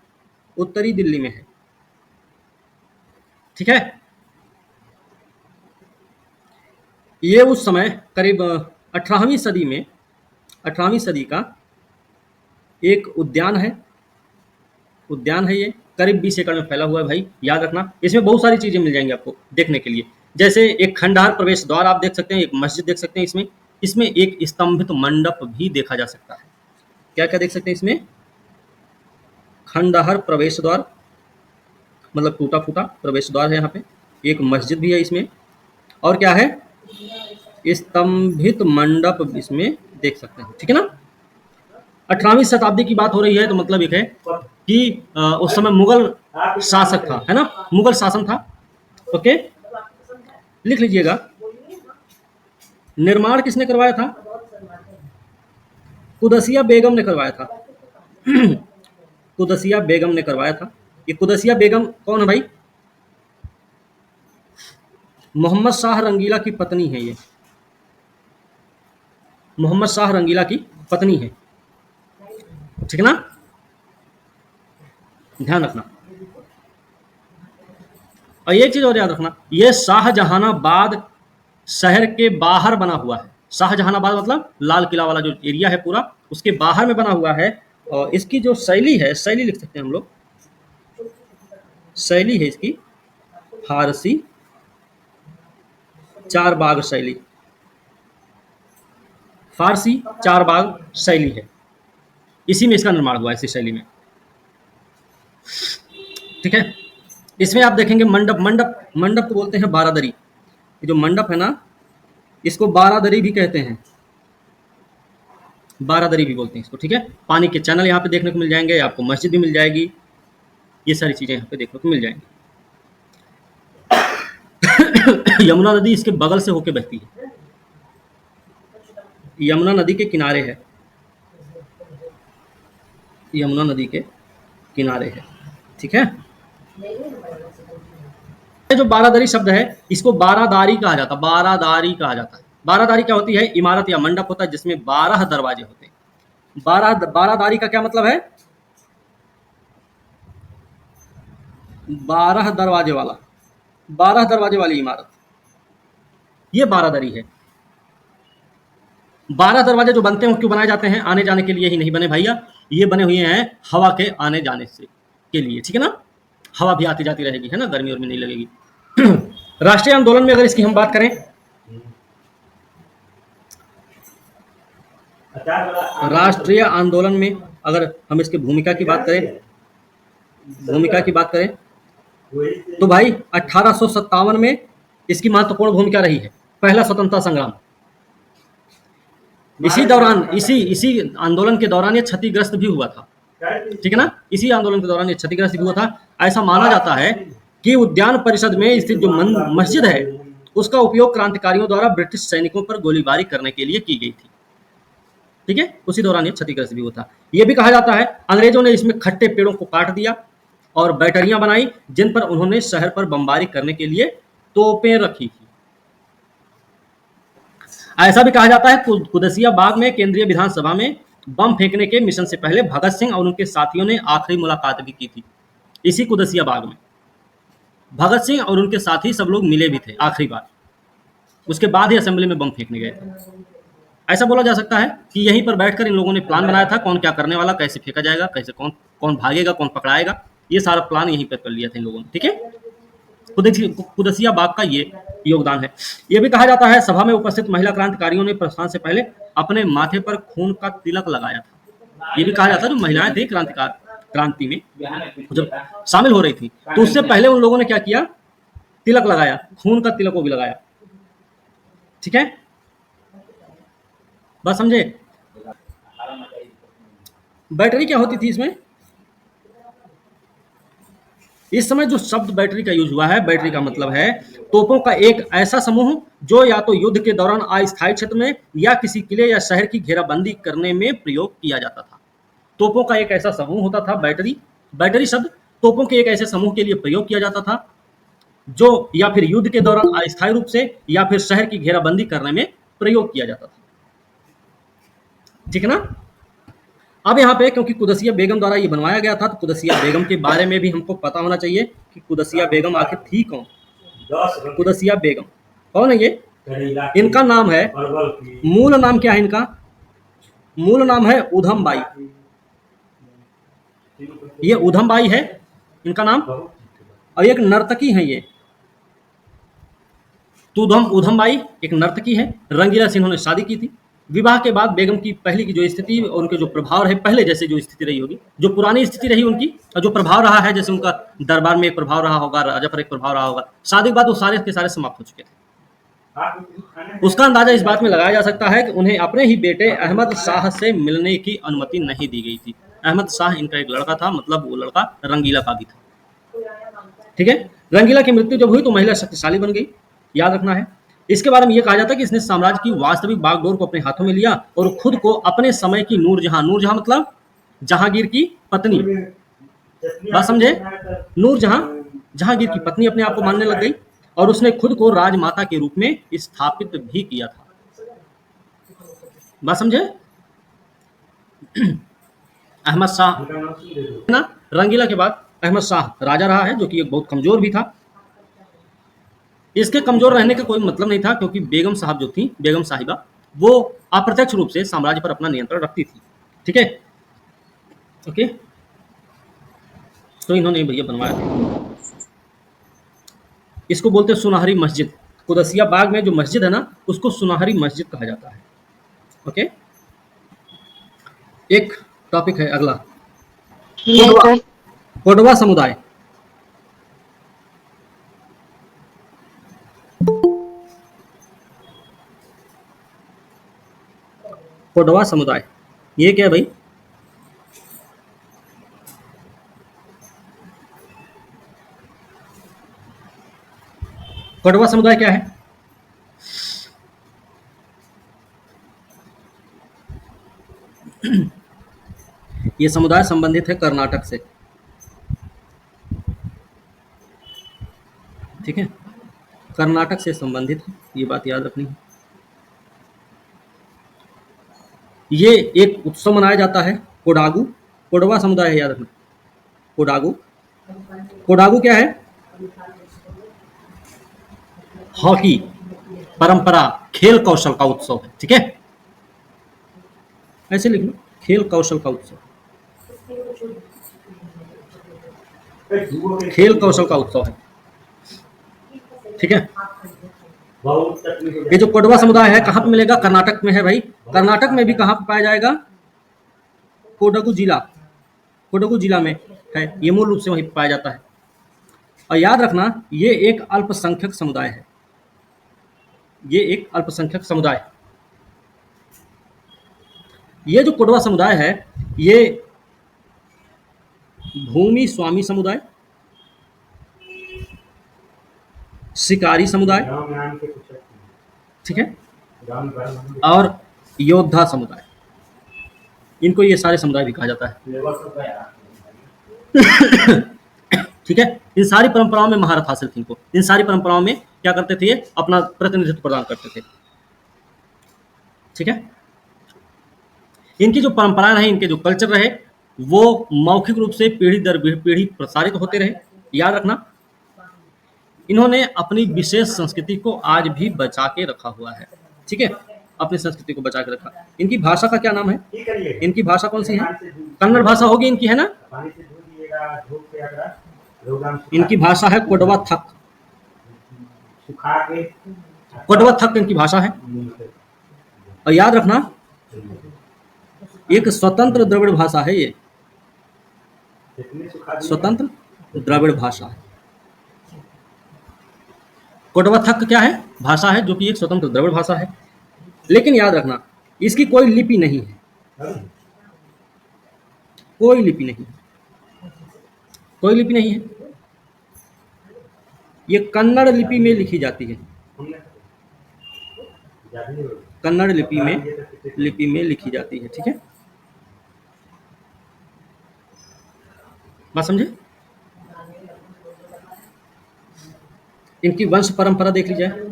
उत्तरी दिल्ली में है। ठीक है, ये उस समय करीब 18वीं सदी का एक उद्यान है ये, करीब 20 एकड़ में फैला हुआ है भाई, याद रखना। इसमें बहुत सारी चीजें मिल जाएंगी आपको देखने के लिए, जैसे एक खंडहर प्रवेश द्वार आप देख सकते हैं, एक मस्जिद देख सकते हैं, इसमें एक स्तंभित मंडप भी देखा जा सकता है। क्या क्या देख सकते हैं इसमें? खंडहर प्रवेश द्वार, मतलब टूटा फूटा प्रवेश द्वार है यहाँ पे, एक मस्जिद भी है इसमें, और क्या है? स्तंभित मंडप इसमें देख सकते हैं। ठीक है ना, 18वीं शताब्दी की बात हो रही है, तो मतलब एक है कि उस समय मुगल शासक था, है ना, मुगल शासन था। ओके, लिख लीजिएगा, निर्माण किसने करवाया था? कुदसिया बेगम ने करवाया था। कुदसिया बेगम ने करवाया था। ये कुदसिया बेगम कौन है भाई? मोहम्मद शाह रंगीला की पत्नी है ये, मोहम्मद शाह रंगीला की पत्नी है। ठीक है ना, ध्यान रखना। और एक चीज और याद रखना, ये शाहजहानाबाद शहर के बाहर बना हुआ है। शाहजहानाबाद मतलब लाल किला वाला जो एरिया है पूरा, उसके बाहर में बना हुआ है। और इसकी जो शैली है, शैली लिख सकते हैं हम लोग, शैली है इसकी फारसी चार बाग शैली, फारसी चार बाग शैली है, इसी में इसका निर्माण हुआ है, इसी शैली में। ठीक है, इसमें आप देखेंगे मंडप को बोलते हैं बारादरी। ये जो मंडप है ना, इसको बारादरी भी कहते हैं, बारादरी भी बोलते हैं इसको। ठीक है, पानी के चैनल यहाँ पे देखने को मिल जाएंगे, आपको मस्जिद भी मिल जाएगी, ये सारी चीजें यहाँ पे देखने को मिल जाएंगी। यमुना नदी इसके बगल से होके बहती है, यमुना नदी के किनारे है, यमुना नदी के किनारे है। ठीक है, जो बारादरी शब्द है, इसको बारादारी कहा जाता है, बारादारी कहा जाता है। बारादारी क्या होती है? इमारत या मंडप होता है जिसमें 12 दरवाजे होते हैं। बारादारी का क्या मतलब है? 12 दरवाजे वाला, 12 दरवाजे वाली इमारत, ये बारादरी है। 12 दरवाजे जो बनते हैं वो क्यों बनाए जाते हैं? आने जाने के लिए ही नहीं बने भैया, ये बने हुए हैं हवा के आने जाने से के लिए। ठीक है ना, हवा भी आती जाती रहेगी, है ना, गर्मी और में नहीं लगेगी। राष्ट्रीय आंदोलन में अगर इसकी हम बात करें, राष्ट्रीय आंदोलन में अगर हम इसकी भूमिका की बात करें, तो भाई 1857 में इसकी महत्वपूर्ण भूमिका रही है। पहला स्वतंत्रता संग्राम, इसी आंदोलन के दौरान ये क्षतिग्रस्त भी हुआ था, ठीक है ना। इसी आंदोलन के दौरान ये क्षतिग्रस्त भी हुआ था। ऐसा माना जाता है कि उद्यान परिषद में स्थित जो मस्जिद है उसका उपयोग क्रांतिकारियों द्वारा ब्रिटिश सैनिकों पर गोलीबारी करने के लिए की गई थी, ठीक है। उसी दौरान ये क्षतिग्रस्त भी हुआ था। ये भी कहा जाता है अंग्रेजों ने इसमें खट्टे पेड़ों को काट दिया और बैटरियां बनाई जिन पर उन्होंने शहर पर बमबारी करने के लिए तोपें रखी थी। ऐसा भी कहा जाता है कुदसिया बाग में केंद्रीय विधानसभा में बम फेंकने के मिशन से पहले भगत सिंह और उनके साथियों ने आखिरी मुलाकात भी की थी। इसी कुदसिया बाग में भगत सिंह और उनके साथी सब लोग मिले भी थे आखिरी बार, उसके बाद ही असेंबली में बम फेंकने गए थे। ऐसा बोला जा सकता है कि यहीं पर बैठकर इन लोगों ने प्लान बनाया था, कौन क्या करने वाला, कैसे फेंका जाएगा, कैसे कौन भागेगा, कौन पकड़ाएगा, ये सारा प्लान यहीं पर कर लिया था इन लोगों ने, ठीक है। कुदसिया बाग का ये योगदान है। ये भी कहा जाता है सभा में उपस्थित महिला क्रांतिकारियों ने प्रस्थान से पहले अपने माथे पर खून का तिलक लगाया था। ये भी कहा जाता है जो महिलाएं थी क्रांति में जब शामिल हो रही थी तो उससे पहले उन लोगों ने क्या किया, तिलक लगाया, खून का तिलक को भी लगाया, ठीक है। बात समझे। बैटरी क्या होती थी इसमें, इस समय जो शब्द बैटरी का यूज हुआ है, बैटरी का मतलब है तोपों का एक ऐसा समूह जो या तो युद्ध के दौरान अस्थायी क्षेत्र में या किसी किले या शहर की घेराबंदी करने में प्रयोग किया जाता था। तोपों का एक ऐसा समूह होता था बैटरी शब्द तोपों के एक ऐसे समूह के लिए प्रयोग किया जाता था जो या फिर युद्ध के दौरान अस्थायी रूप से या फिर शहर की घेराबंदी करने में प्रयोग किया जाता था, ठीक है ना। अब यहाँ पे क्योंकि कुदसिया बेगम द्वारा ये बनवाया गया था तो कुदसिया बेगम के बारे में भी हमको पता होना चाहिए कि कुदसिया बेगम आखिर थी कौन। कुदसिया बेगम कौन है ये, इनका नाम है, मूल नाम क्या है इनका, मूल नाम है ऊधम बाई। ये ऊधम बाई है इनका नाम, और एक नर्तकी है ये ऊधम बाई एक नर्तकी है। रंगीला से इन्होंने शादी की थी। विवाह के बाद बेगम की पहले की जो स्थिति और उनके जो प्रभाव रहे, पहले जैसे जो स्थिति रही होगी, जो पुरानी स्थिति रही उनकी और जो प्रभाव रहा है, जैसे उनका दरबार में एक प्रभाव रहा होगा, राजा पर एक प्रभाव रहा होगा, शादी के बाद वो सारे के सारे समाप्त हो चुके थे। उसका अंदाजा इस बात में लगाया जा सकता है कि उन्हें अपने ही बेटे अहमद शाह से मिलने की अनुमति नहीं दी गई थी। अहमद शाह इनका एक लड़का था, मतलब वो लड़का रंगीला का भी था, ठीक है। रंगीला की मृत्यु जब हुई तो महिला शक्तिशाली बन गई, याद रखना है। इसके बारे में यह कहा जाता है कि इसने साम्राज्य की वास्तविक बागडोर को अपने हाथों में लिया और खुद को अपने समय की नूरजहां मतलब जहांगीर की पत्नी, बात समझे, जहांगीर की पत्नी अपने आप को मानने लग गई और उसने खुद को राजमाता के रूप में स्थापित भी किया था, बात समझे। अहमद शाह ना, रंगीला के बाद अहमद शाह राजा रहा है जो कि एक बहुत कमजोर भी था। इसके कमजोर रहने का कोई मतलब नहीं था क्योंकि बेगम साहब जो थी, बेगम साहिबा, वो अप्रत्यक्ष रूप से साम्राज्य पर अपना नियंत्रण रखती थी, ठीक है, ओके। तो इन्होंने भैया बनवाया, इसको बोलते हैं सुनहरी मस्जिद। कुदसिया बाग में जो मस्जिद है ना उसको सुनहरी मस्जिद कहा जाता है, ओके। एक टॉपिक है अगला, कोडवा समुदाय। कोडवा समुदाय ये क्या है भाई, कोडवा समुदाय क्या है, ये समुदाय संबंधित है कर्नाटक से, ठीक है, कर्नाटक से संबंधित है, ये बात याद रखनी है। ये एक उत्सव मनाया जाता है कोडागू, कोडवा समुदाय है, याद रखना। कोडागू, कोडागू क्या है, हॉकी परंपरा खेल कौशल का उत्सव है, ठीक है, ऐसे लिख लो, खेल कौशल का उत्सव, खेल कौशल का उत्सव है, ठीक है। ये जो कोडवा समुदाय है कहाँ पे मिलेगा? कर्नाटक में है भाई। कर्नाटक में भी कहाँ पे पाया जाएगा? कोडगु जिला, कोडगु जिला में है। ये मूल रूप से वहीं पाया जाता है। और याद रखना ये एक अल्पसंख्यक समुदाय है, ये एक अल्पसंख्यक समुदाय है। ये जो कोडवा समुदाय है ये भूमि स्वामी समुदाय, शिकारी समुदाय, ठीक है, और योद्धा समुदाय, इनको ये सारे समुदाय भी कहा जाता है। ठीक है, इन सारी परंपराओं में महारत हासिल थी इनको। इन सारी परंपराओं में क्या करते थे? ये अपना प्रतिनिधित्व प्रदान करते थे। ठीक है, इनकी जो परंपराएं रहे, इनके जो कल्चर रहे, वो मौखिक रूप से पीढ़ी दर पीढ़ी प्रसारित होते रहे। याद रखना इन्होंने अपनी विशेष संस्कृति को आज भी बचा के रखा हुआ है। ठीक है, अपनी संस्कृति को बचा के रखा। इनकी भाषा का क्या नाम है? इनकी भाषा कौन सी है? कन्नड़ भाषा होगी इनकी, है ना? इनकी भाषा है कोडवा थक, कोडवा थक इनकी भाषा है। और याद रखना एक स्वतंत्र द्रविड़ भाषा है, ये स्वतंत्र द्रविड़ भाषा है। कोडवा थक क्या है? भाषा है जो कि एक स्वतंत्र द्रविड़ भाषा है। लेकिन याद रखना इसकी कोई लिपि नहीं है, कोई लिपि नहीं, कोई लिपि नहीं है। ये कन्नड़ लिपि में लिखी जाती है, कन्नड़ लिपि में लिखी जाती है। ठीक है, बात समझे? इनकी वंश परंपरा देख ली जाए,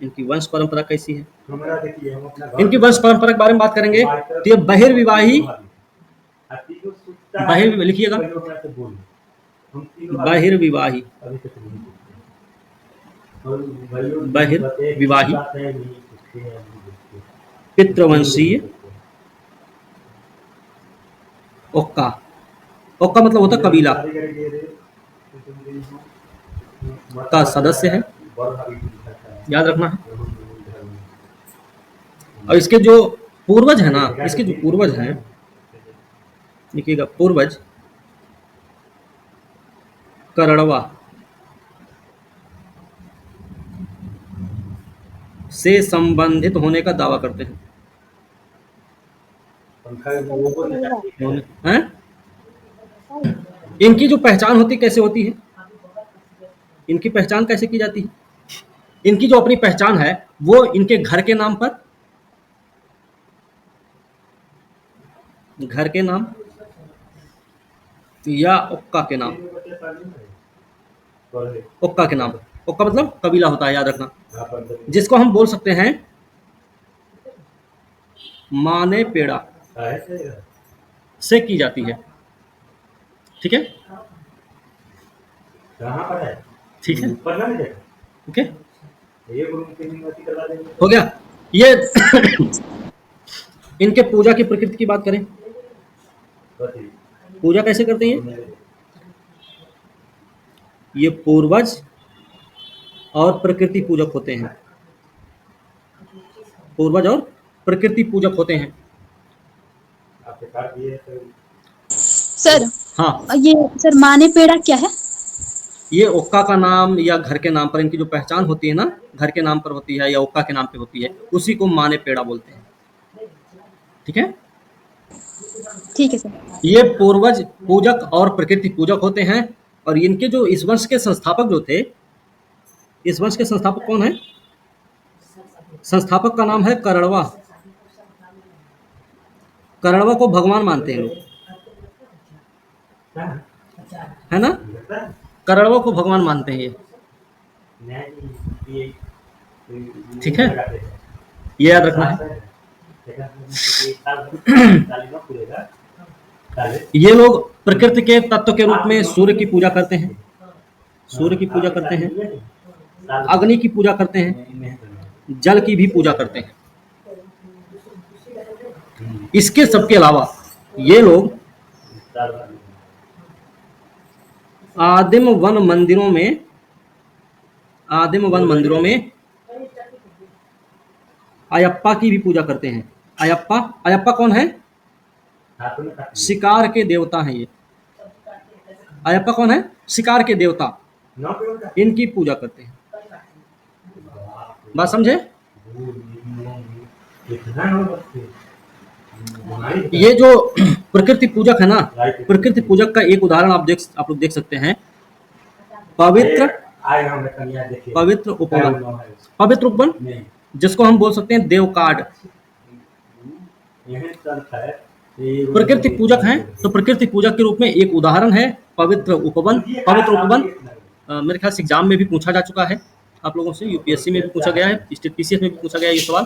इनकी वंश परंपरा कैसी है? इनकी वंश परंपरा के बारे में बात करेंगे तो ये बहिर्विवाही, लिखिएगा बहिर्विवाही, बहिर्विवाही पितृवंशीय ओक्का, ओक्का मतलब होता कबीला का सदस्य है। याद रखना है। और इसके जो पूर्वज है ना, इसके जो पूर्वज हैं, लिखिएगा पूर्वज करड़वा से संबंधित होने का दावा करते हैं। हैं? इनकी जो पहचान होती कैसे होती है? इनकी पहचान कैसे की जाती है? इनकी जो अपनी पहचान है वो इनके घर के नाम पर, घर के नाम या ओक्का के नाम, ओक्का के नाम, ओक्का मतलब कबीला होता है, याद रखना, जिसको हम बोल सकते हैं माने पेड़ा से की जाती है। ठीक है, ठीक है, ओके, हो गया। ये इनके पूजा की प्रकृति की बात करें, पूजा कैसे करते हैं? ये पूर्वज और प्रकृति पूजक होते हैं, पूर्वज और प्रकृति पूजक होते हैं। सर हाँ, ये सर माने पेड़ा क्या है? ये ओक्का का नाम या घर के नाम पर इनकी जो पहचान होती है ना, घर के नाम पर होती है या ओक्का के नाम पे होती है, उसी को माने पेड़ा बोलते हैं। ठीक है, ठीक है सर। ये पूर्वज पूजक और प्रकृति पूजक होते हैं। और इनके जो इस वंश के संस्थापक जो थे, इस वंश के संस्थापक कौन है? संस्थापक का नाम है करड़वा। करड़वा को भगवान मानते हैं लोग, है ना? करड़वा को भगवान मानते हैं ये। ठीक है, ये याद रखना है। ये लोग प्रकृति के तत्व के रूप में सूर्य की पूजा करते हैं, सूर्य की पूजा करते हैं, अग्नि की पूजा करते हैं, जल की भी पूजा करते हैं। इसके सबके अलावा ये लोग आदिम वन मंदिरों में आदिम वन मंदिरों में अयप्पा की भी पूजा करते हैं। अयप्पा, अयप्पा कौन है? शिकार के देवता हैं ये। अयप्पा कौन है? शिकार के देवता, इनकी पूजा करते हैं। बात समझे? ये जो प्रकृति पूजक है ना, प्रकृति पूजक का एक उदाहरण आप लोग देख सकते हैं। पवित्र पवित्र उपवन, पवित्र उपवन जिसको हम बोल सकते हैं देवकाड। प्रकृति पूजक हैं, तो प्रकृति पूजक के रूप में एक उदाहरण है पवित्र उपवन। पवित्र उपवन मेरे ख्याल से एग्जाम में भी पूछा जा चुका है आप लोगों से, यूपीएससी में भी पूछा गया है, स्टेट पीसीएस में भी पूछा गया है ये सवाल।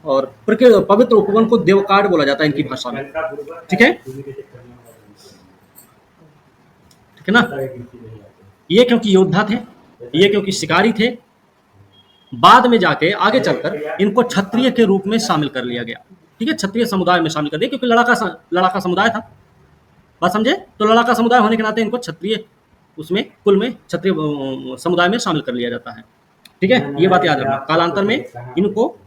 और पवित्र उपवन को देवकाड बोला जाता है इनकी भाषा में। ठीक है, ठीक है ना? ये क्योंकि योद्धा थे, ये क्योंकि शिकारी थे, बाद में जाके आगे चलकर इनको क्षत्रिय के रूप में शामिल कर लिया गया। ठीक है, क्षत्रिय समुदाय में शामिल कर दिया, क्योंकि लड़ाका समुदाय था। बात समझे? तो लड़ाका समुदाय होने के नाते इनको क्षत्रिय उसमें कुल में क्षत्रिय समुदाय में शामिल कर लिया जाता है। ठीक है, ये बात याद रखना। कालांतर में इनको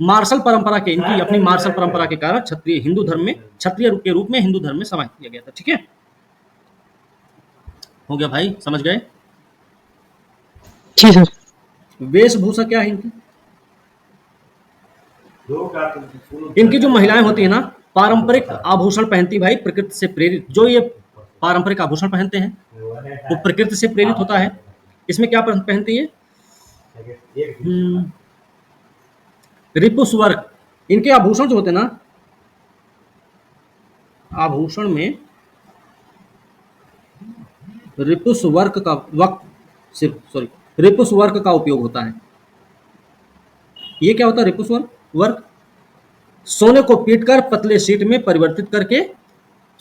मार्शल परंपरा के, इनकी अपनी मार्शल परंपरा के कारण क्षत्रिय हिंदू धर्म में, क्षत्रिय के रूप में हिंदू धर्म में समाहित किया गया था। ठीक है, हो गया भाई, समझ गए? जी सर। वेशभूषा क्या है इनकी? इनकी जो महिलाएं होती है ना, पारंपरिक आभूषण पहनती भाई, प्रकृति से प्रेरित। जो ये पारंपरिक आभूषण पहनते हैं वो प्रकृति से प्रेरित होता है। इसमें क्या पहनती है? रिपुस वर्क। इनके आभूषण जो होते हैं ना, आभूषण में रिपुस वर्क का उपयोग होता है। ये क्या होता है रिपुस वर्क? सोने को पीटकर पतले शीट में परिवर्तित करके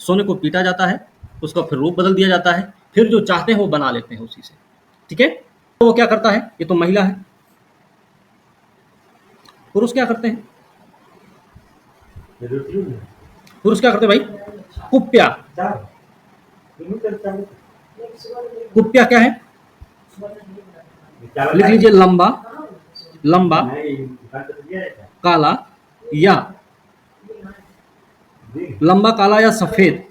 सोने को पीटा जाता है, उसका फिर रूप बदल दिया जाता है, फिर जो चाहते हैं वो बना लेते हैं उसी से। ठीक है, तो वो क्या करता है? ये तो महिला है। पुरुष क्या करते हैं? पुरुष क्या करते हैं भाई? कुप्या। कुप्या क्या है? लिख लीजिए, लंबा लंबा काला या लंबा काला या सफेद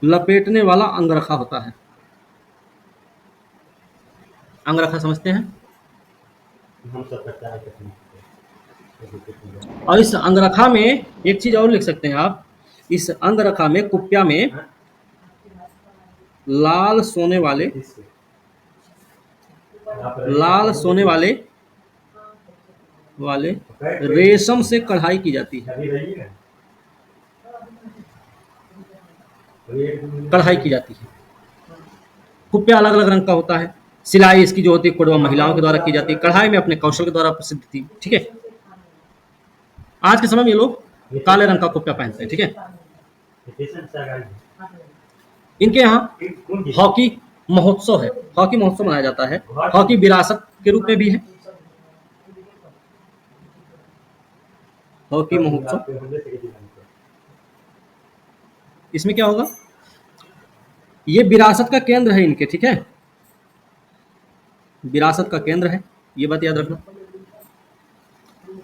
लपेटने वाला अंगरखा होता है। अंगरखा समझते हैं? और इस अंगरखा में एक चीज और लिख सकते हैं आप, इस अंगरखा में, कुप्या में लाल सोने वाले रेशम से कढ़ाई की जाती है। कढ़ाई की जाती है। कुप्या अलग अलग रंग का होता है। सिलाई इसकी जो होती है कुड़वा महिलाओं के द्वारा की जाती है। कढ़ाई में अपने कौशल के द्वारा प्रसिद्ध थी। ठीक है, आज के समय में ये लोग काले रंग का कुप्या पहनते हैं। ठीक है, इनके यहाँ हॉकी महोत्सव है, हॉकी महोत्सव मनाया जाता है। हॉकी विरासत के रूप में भी है। हॉकी महोत्सव, इसमें क्या होगा? ये विरासत का केंद्र है इनके। ठीक है, विरासत का केंद्र है, ये बात याद रखना।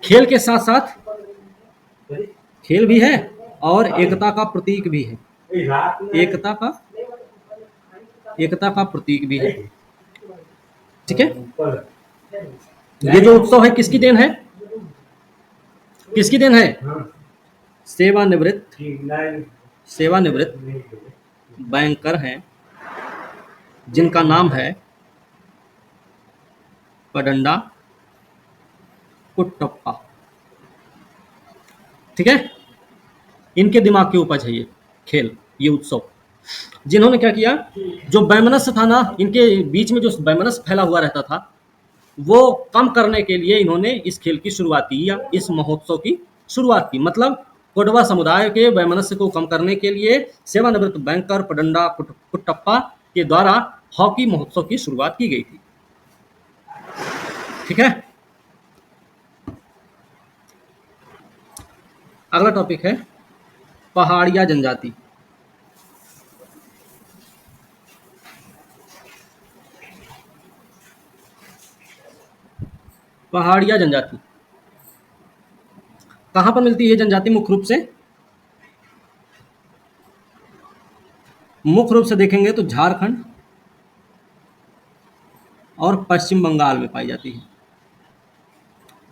खेल के साथ साथ खेल भी है और एकता का प्रतीक भी है। एकता का प्रतीक भी है। ठीक है, ये जो उत्सव है किसकी देन है? किसकी देन है? सेवानिवृत्त बैंकर हैं जिनका नाम है पडंडा कुट्टप्पा। ठीक है, इनके दिमाग की उपज है ये खेल, ये उत्सव। जिन्होंने क्या किया, जो वैमनस्य था ना, इनके बीच में जो वैमनस्य फैला हुआ रहता था, वो कम करने के लिए इन्होंने इस खेल की शुरुआत की या इस महोत्सव की शुरुआत की। मतलब कोडवा समुदाय के वैमनस्य को कम करने के लिए सेवानिवृत्त बैंकर पडंडा कुट्टप्पा के द्वारा हॉकी महोत्सव की शुरुआत की गई थी। ठीक है, अगला टॉपिक है पहाड़िया जनजाति। पहाड़िया जनजाति कहाँ पर मिलती है ये जनजाति मुख्य रूप से? मुख्य रूप से देखेंगे तो झारखंड और पश्चिम बंगाल में पाई जाती है।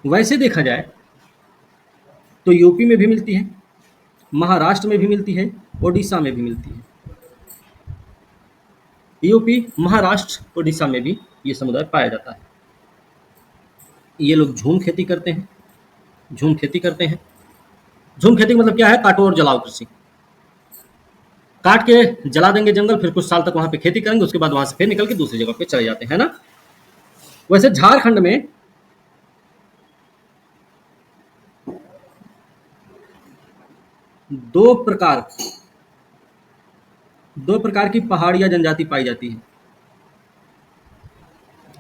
वैसे देखा जाए तो यूपी में भी मिलती है, महाराष्ट्र में भी मिलती है, ओडिशा में भी मिलती है। यूपी, महाराष्ट्र, ओडिशा में भी ये समुदाय पाया जाता है। ये लोग झूम खेती करते हैं। झूम खेती करते हैं। झूम खेती का मतलब क्या है? काटो और जलाओ कृषि। काट के जला देंगे जंगल, फिर कुछ साल तक वहां पे खेती करेंगे, उसके बाद वहां से फिर निकल के दूसरी जगह पे चले जाते हैं ना। वैसे झारखंड में दो प्रकार की पहाड़िया जनजाति पाई जाती है।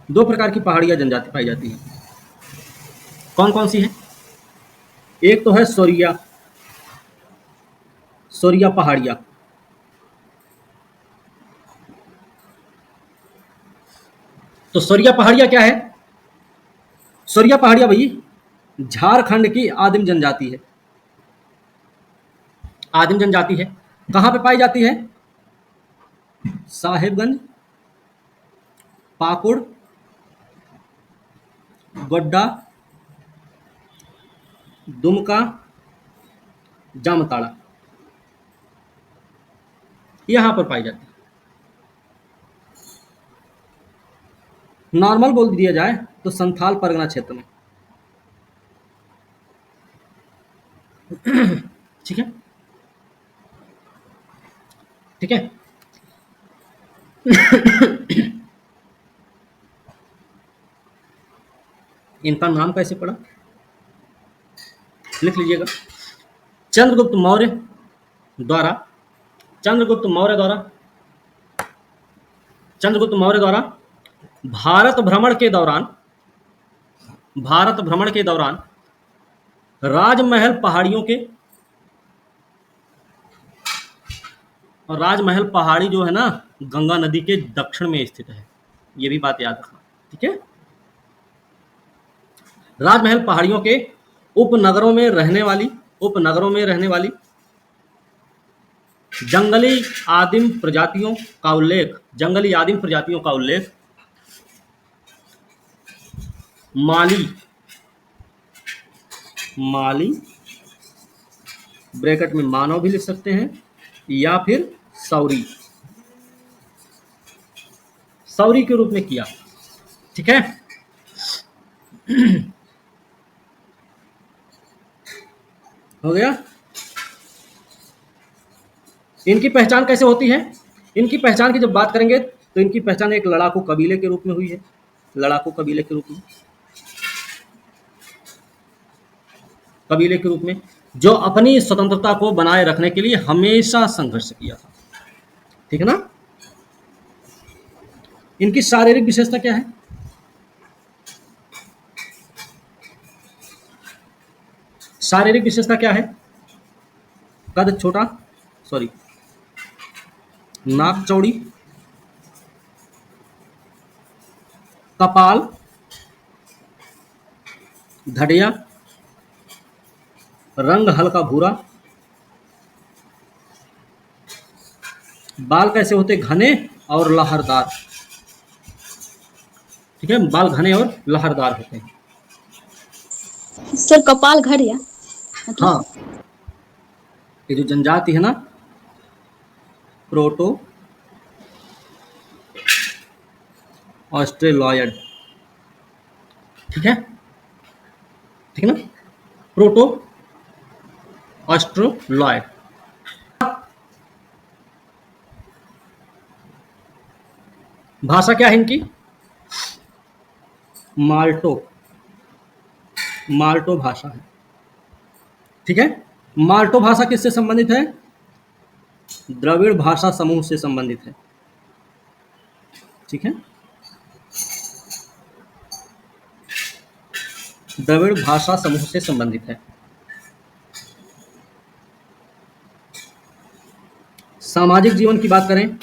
दो प्रकार की पहाड़िया जनजाति पाई जाती है। कौन कौन सी है? एक तो है सोरिया पहाड़िया। तो सोरिया पहाड़िया क्या है? सोरिया पहाड़िया भाई झारखंड की आदिम जनजाति है। आदिम जनजाति है। कहां पे पाई जाती है? साहेबगंज, पाकुड़, गोड्डा, दुमका, जामताड़ा, यहां पर पाई जाती है। नॉर्मल बोल दिया जाए तो संथाल परगना क्षेत्र में। ठीक है, ठीक है। इनका नाम कैसे पड़ा? लिख लीजिएगा। चंद्रगुप्त मौर्य द्वारा भारत भ्रमण के दौरान राजमहल पहाड़ी जो है ना, गंगा नदी के दक्षिण में स्थित है। ये भी बात याद रखना, ठीक है। राजमहल पहाड़ियों के उपनगरों में रहने वाली जंगली आदिम प्रजातियों का उल्लेख माली ब्रैकेट में मानव भी लिख सकते हैं, या फिर सौरी के रूप में किया। ठीक है, हो गया। इनकी पहचान कैसे होती है? इनकी पहचान की जब बात करेंगे तो इनकी पहचान एक लड़ाकू कबीले के रूप में हुई है। कबीले के रूप में जो अपनी स्वतंत्रता को बनाए रखने के लिए हमेशा संघर्ष किया था। ठीक है ना। इनकी शारीरिक विशेषता क्या है? शारीरिक विशेषता क्या है? कद छोटा, नाक चौड़ी, कपाल धड़िया, रंग हल्का भूरा, बाल कैसे होते? घने और लहरदार। ठीक है, बाल घने और लहरदार होते हैं। सर कपाल घड़िया मतलब? हाँ, ये जो जनजाति है ना, प्रोटो ऑस्ट्रेलॉयड, ठीक है ना, प्रोटो ऑस्ट्रेलॉयड। भाषा क्या है इनकी? माल्टो भाषा है। ठीक है, माल्टो भाषा किससे संबंधित है? द्रविड़ भाषा समूह से संबंधित है। ठीक है, द्रविड़ भाषा समूह से संबंधित है। सामाजिक जीवन की बात करें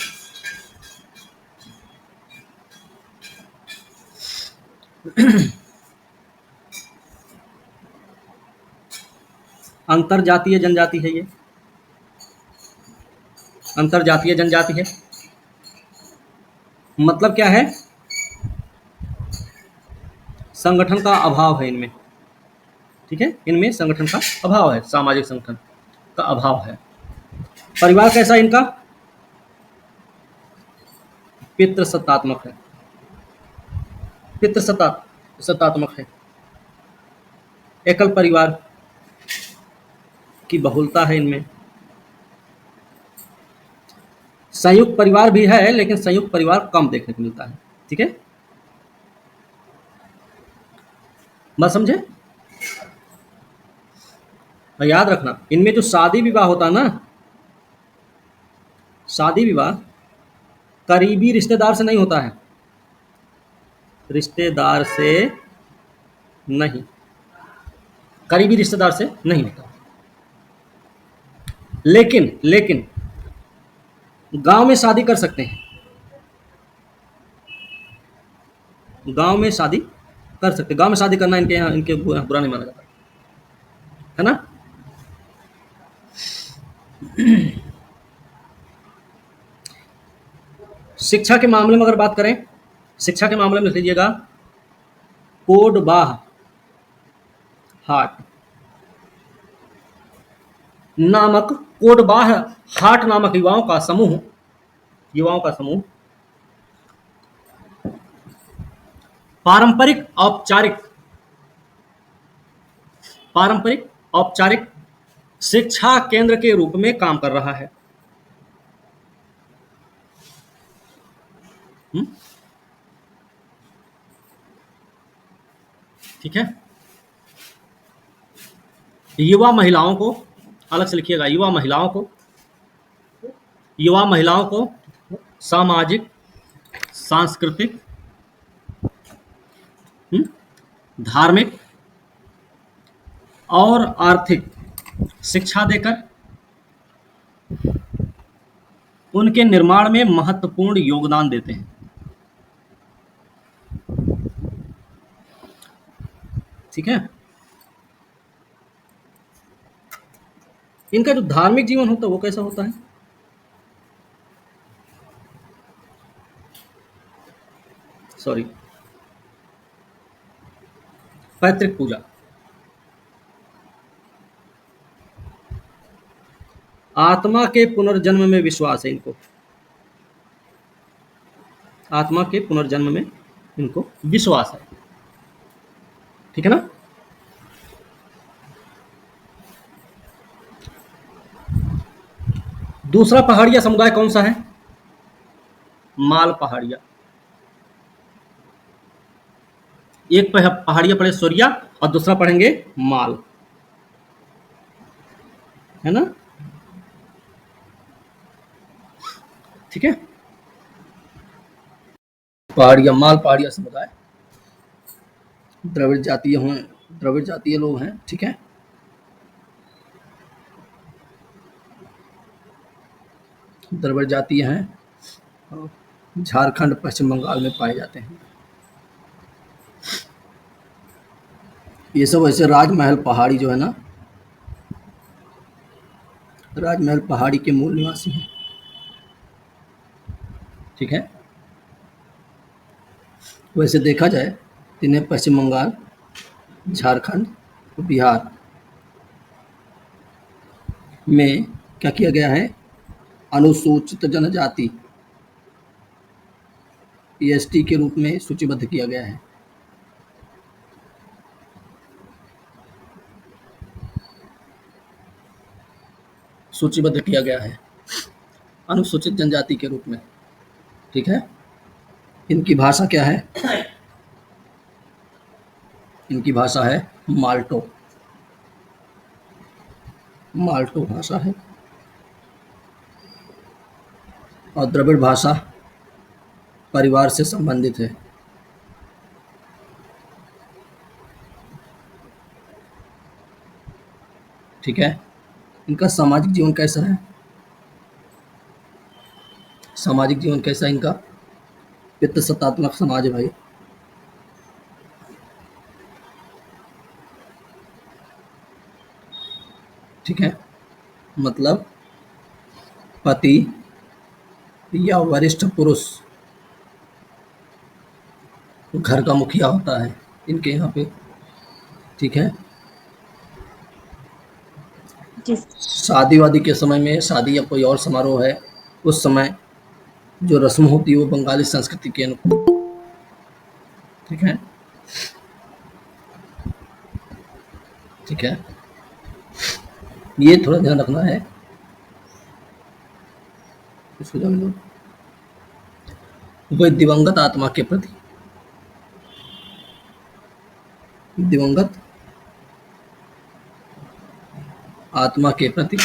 अंतर जातीय जनजाति है ये, अंतर जातीय जनजाति है। मतलब क्या है? संगठन का अभाव है इनमें, ठीक है, इनमें संगठन का अभाव है, सामाजिक संगठन का अभाव है। परिवार कैसा है इनका? पितृसत्तात्मक है, पितृसत्तात्मक है। एकल परिवार की बहुलता है इनमें। संयुक्त परिवार भी है, लेकिन संयुक्त परिवार कम देखने को मिलता है, ठीक है, बात समझे? और याद रखना, इनमें जो शादी विवाह होता है ना, शादी विवाह करीबी रिश्तेदार से नहीं होता है, रिश्तेदार से नहीं, करीबी रिश्तेदार से नहीं होता। लेकिन गांव में शादी कर सकते हैं, गांव में शादी कर सकते हैं। गांव में शादी करना इनके यहाँ, इनके बुरा नहीं माना जाता है ना। शिक्षा के मामले में अगर बात करें, शिक्षा के मामले में लिख लीजिएगा कोडबाह हाट नामक, कोडबाह हाट नामक युवाओं का समूह पारंपरिक औपचारिक शिक्षा केंद्र के रूप में काम कर रहा है। ठीक है। युवा महिलाओं को, अलग से लिखिएगा, युवा महिलाओं को सामाजिक, सांस्कृतिक, धार्मिक और आर्थिक शिक्षा देकर उनके निर्माण में महत्वपूर्ण योगदान देते हैं। ठीक है। इनका जो धार्मिक जीवन होता है वो कैसा होता है? सॉरी, पैतृक पूजा, आत्मा के पुनर्जन्म में विश्वास है इनको, आत्मा के पुनर्जन्म में इनको विश्वास है। ठीक है ना। दूसरा पहाड़िया समुदाय कौन सा है? माल पहाड़िया। एक पहाड़िया पढ़े सोरिया और दूसरा पढ़ेंगे माल, है ना। ठीक है। पहाड़िया, माल पहाड़िया समुदाय द्रविड़ जातीय लोग हैं। ठीक है। द्रविड़ जातीय हैं, झारखंड पश्चिम बंगाल में पाए जाते हैं। ये सब ऐसे राजमहल पहाड़ी जो है ना, राजमहल पहाड़ी के मूल निवासी हैं। ठीक है। वैसे देखा जाए तो इन्हें पश्चिम बंगाल, झारखंड, बिहार में क्या किया गया है? अनुसूचित जनजाति EST के रूप में सूचीबद्ध किया गया है। सूचीबद्ध किया गया है अनुसूचित जनजाति के रूप में। ठीक है। इनकी भाषा क्या है? इनकी भाषा है माल्टो, माल्टो भाषा है। और द्रविड़ भाषा परिवार से संबंधित है। ठीक है। इनका सामाजिक जीवन कैसा है? सामाजिक जीवन कैसा है इनका? पितृसत्तात्मक समाज है भाई। ठीक है, मतलब पति या वरिष्ठ पुरुष घर का मुखिया होता है इनके यहाँ पे। ठीक है, जी शादी वादी के समय में, शादी या कोई और समारोह है उस समय जो रस्म होती है वो बंगाली संस्कृति के अनुकूल। ठीक है, ठीक है, ये थोड़ा ध्यान रखना है। इसको जान लो। वह दिवंगत आत्मा के प्रति, दिवंगत आत्मा के प्रति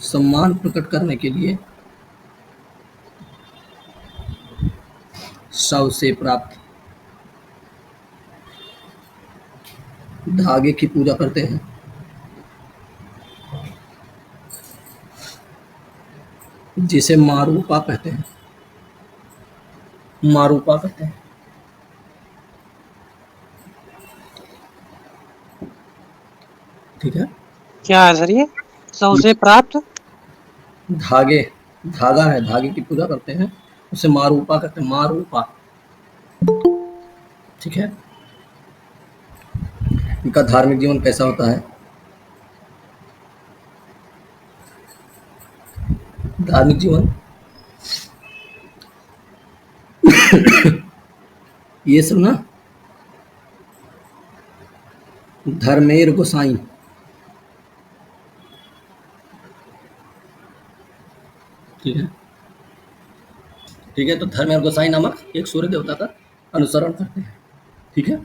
सम्मान प्रकट करने के लिए शव से प्राप्त धागे की पूजा करते हैं। जिसे मारूपा कहते हैं, मारूपा कहते हैं। ठीक है, क्या है सर ये? सबसे प्राप्त धागे, धागा है, धागे की पूजा करते हैं, उसे मारूपा कहते हैं, मारूपा। ठीक है, इनका धार्मिक जीवन कैसा होता है? धार्मिक जीवन ये सब ना धर्मेर गोसाई, ठीक है, ठीक है, तो धर्मेर गोसाई नामक एक सूर्य देवता का अनुसरण करते हैं। ठीक है,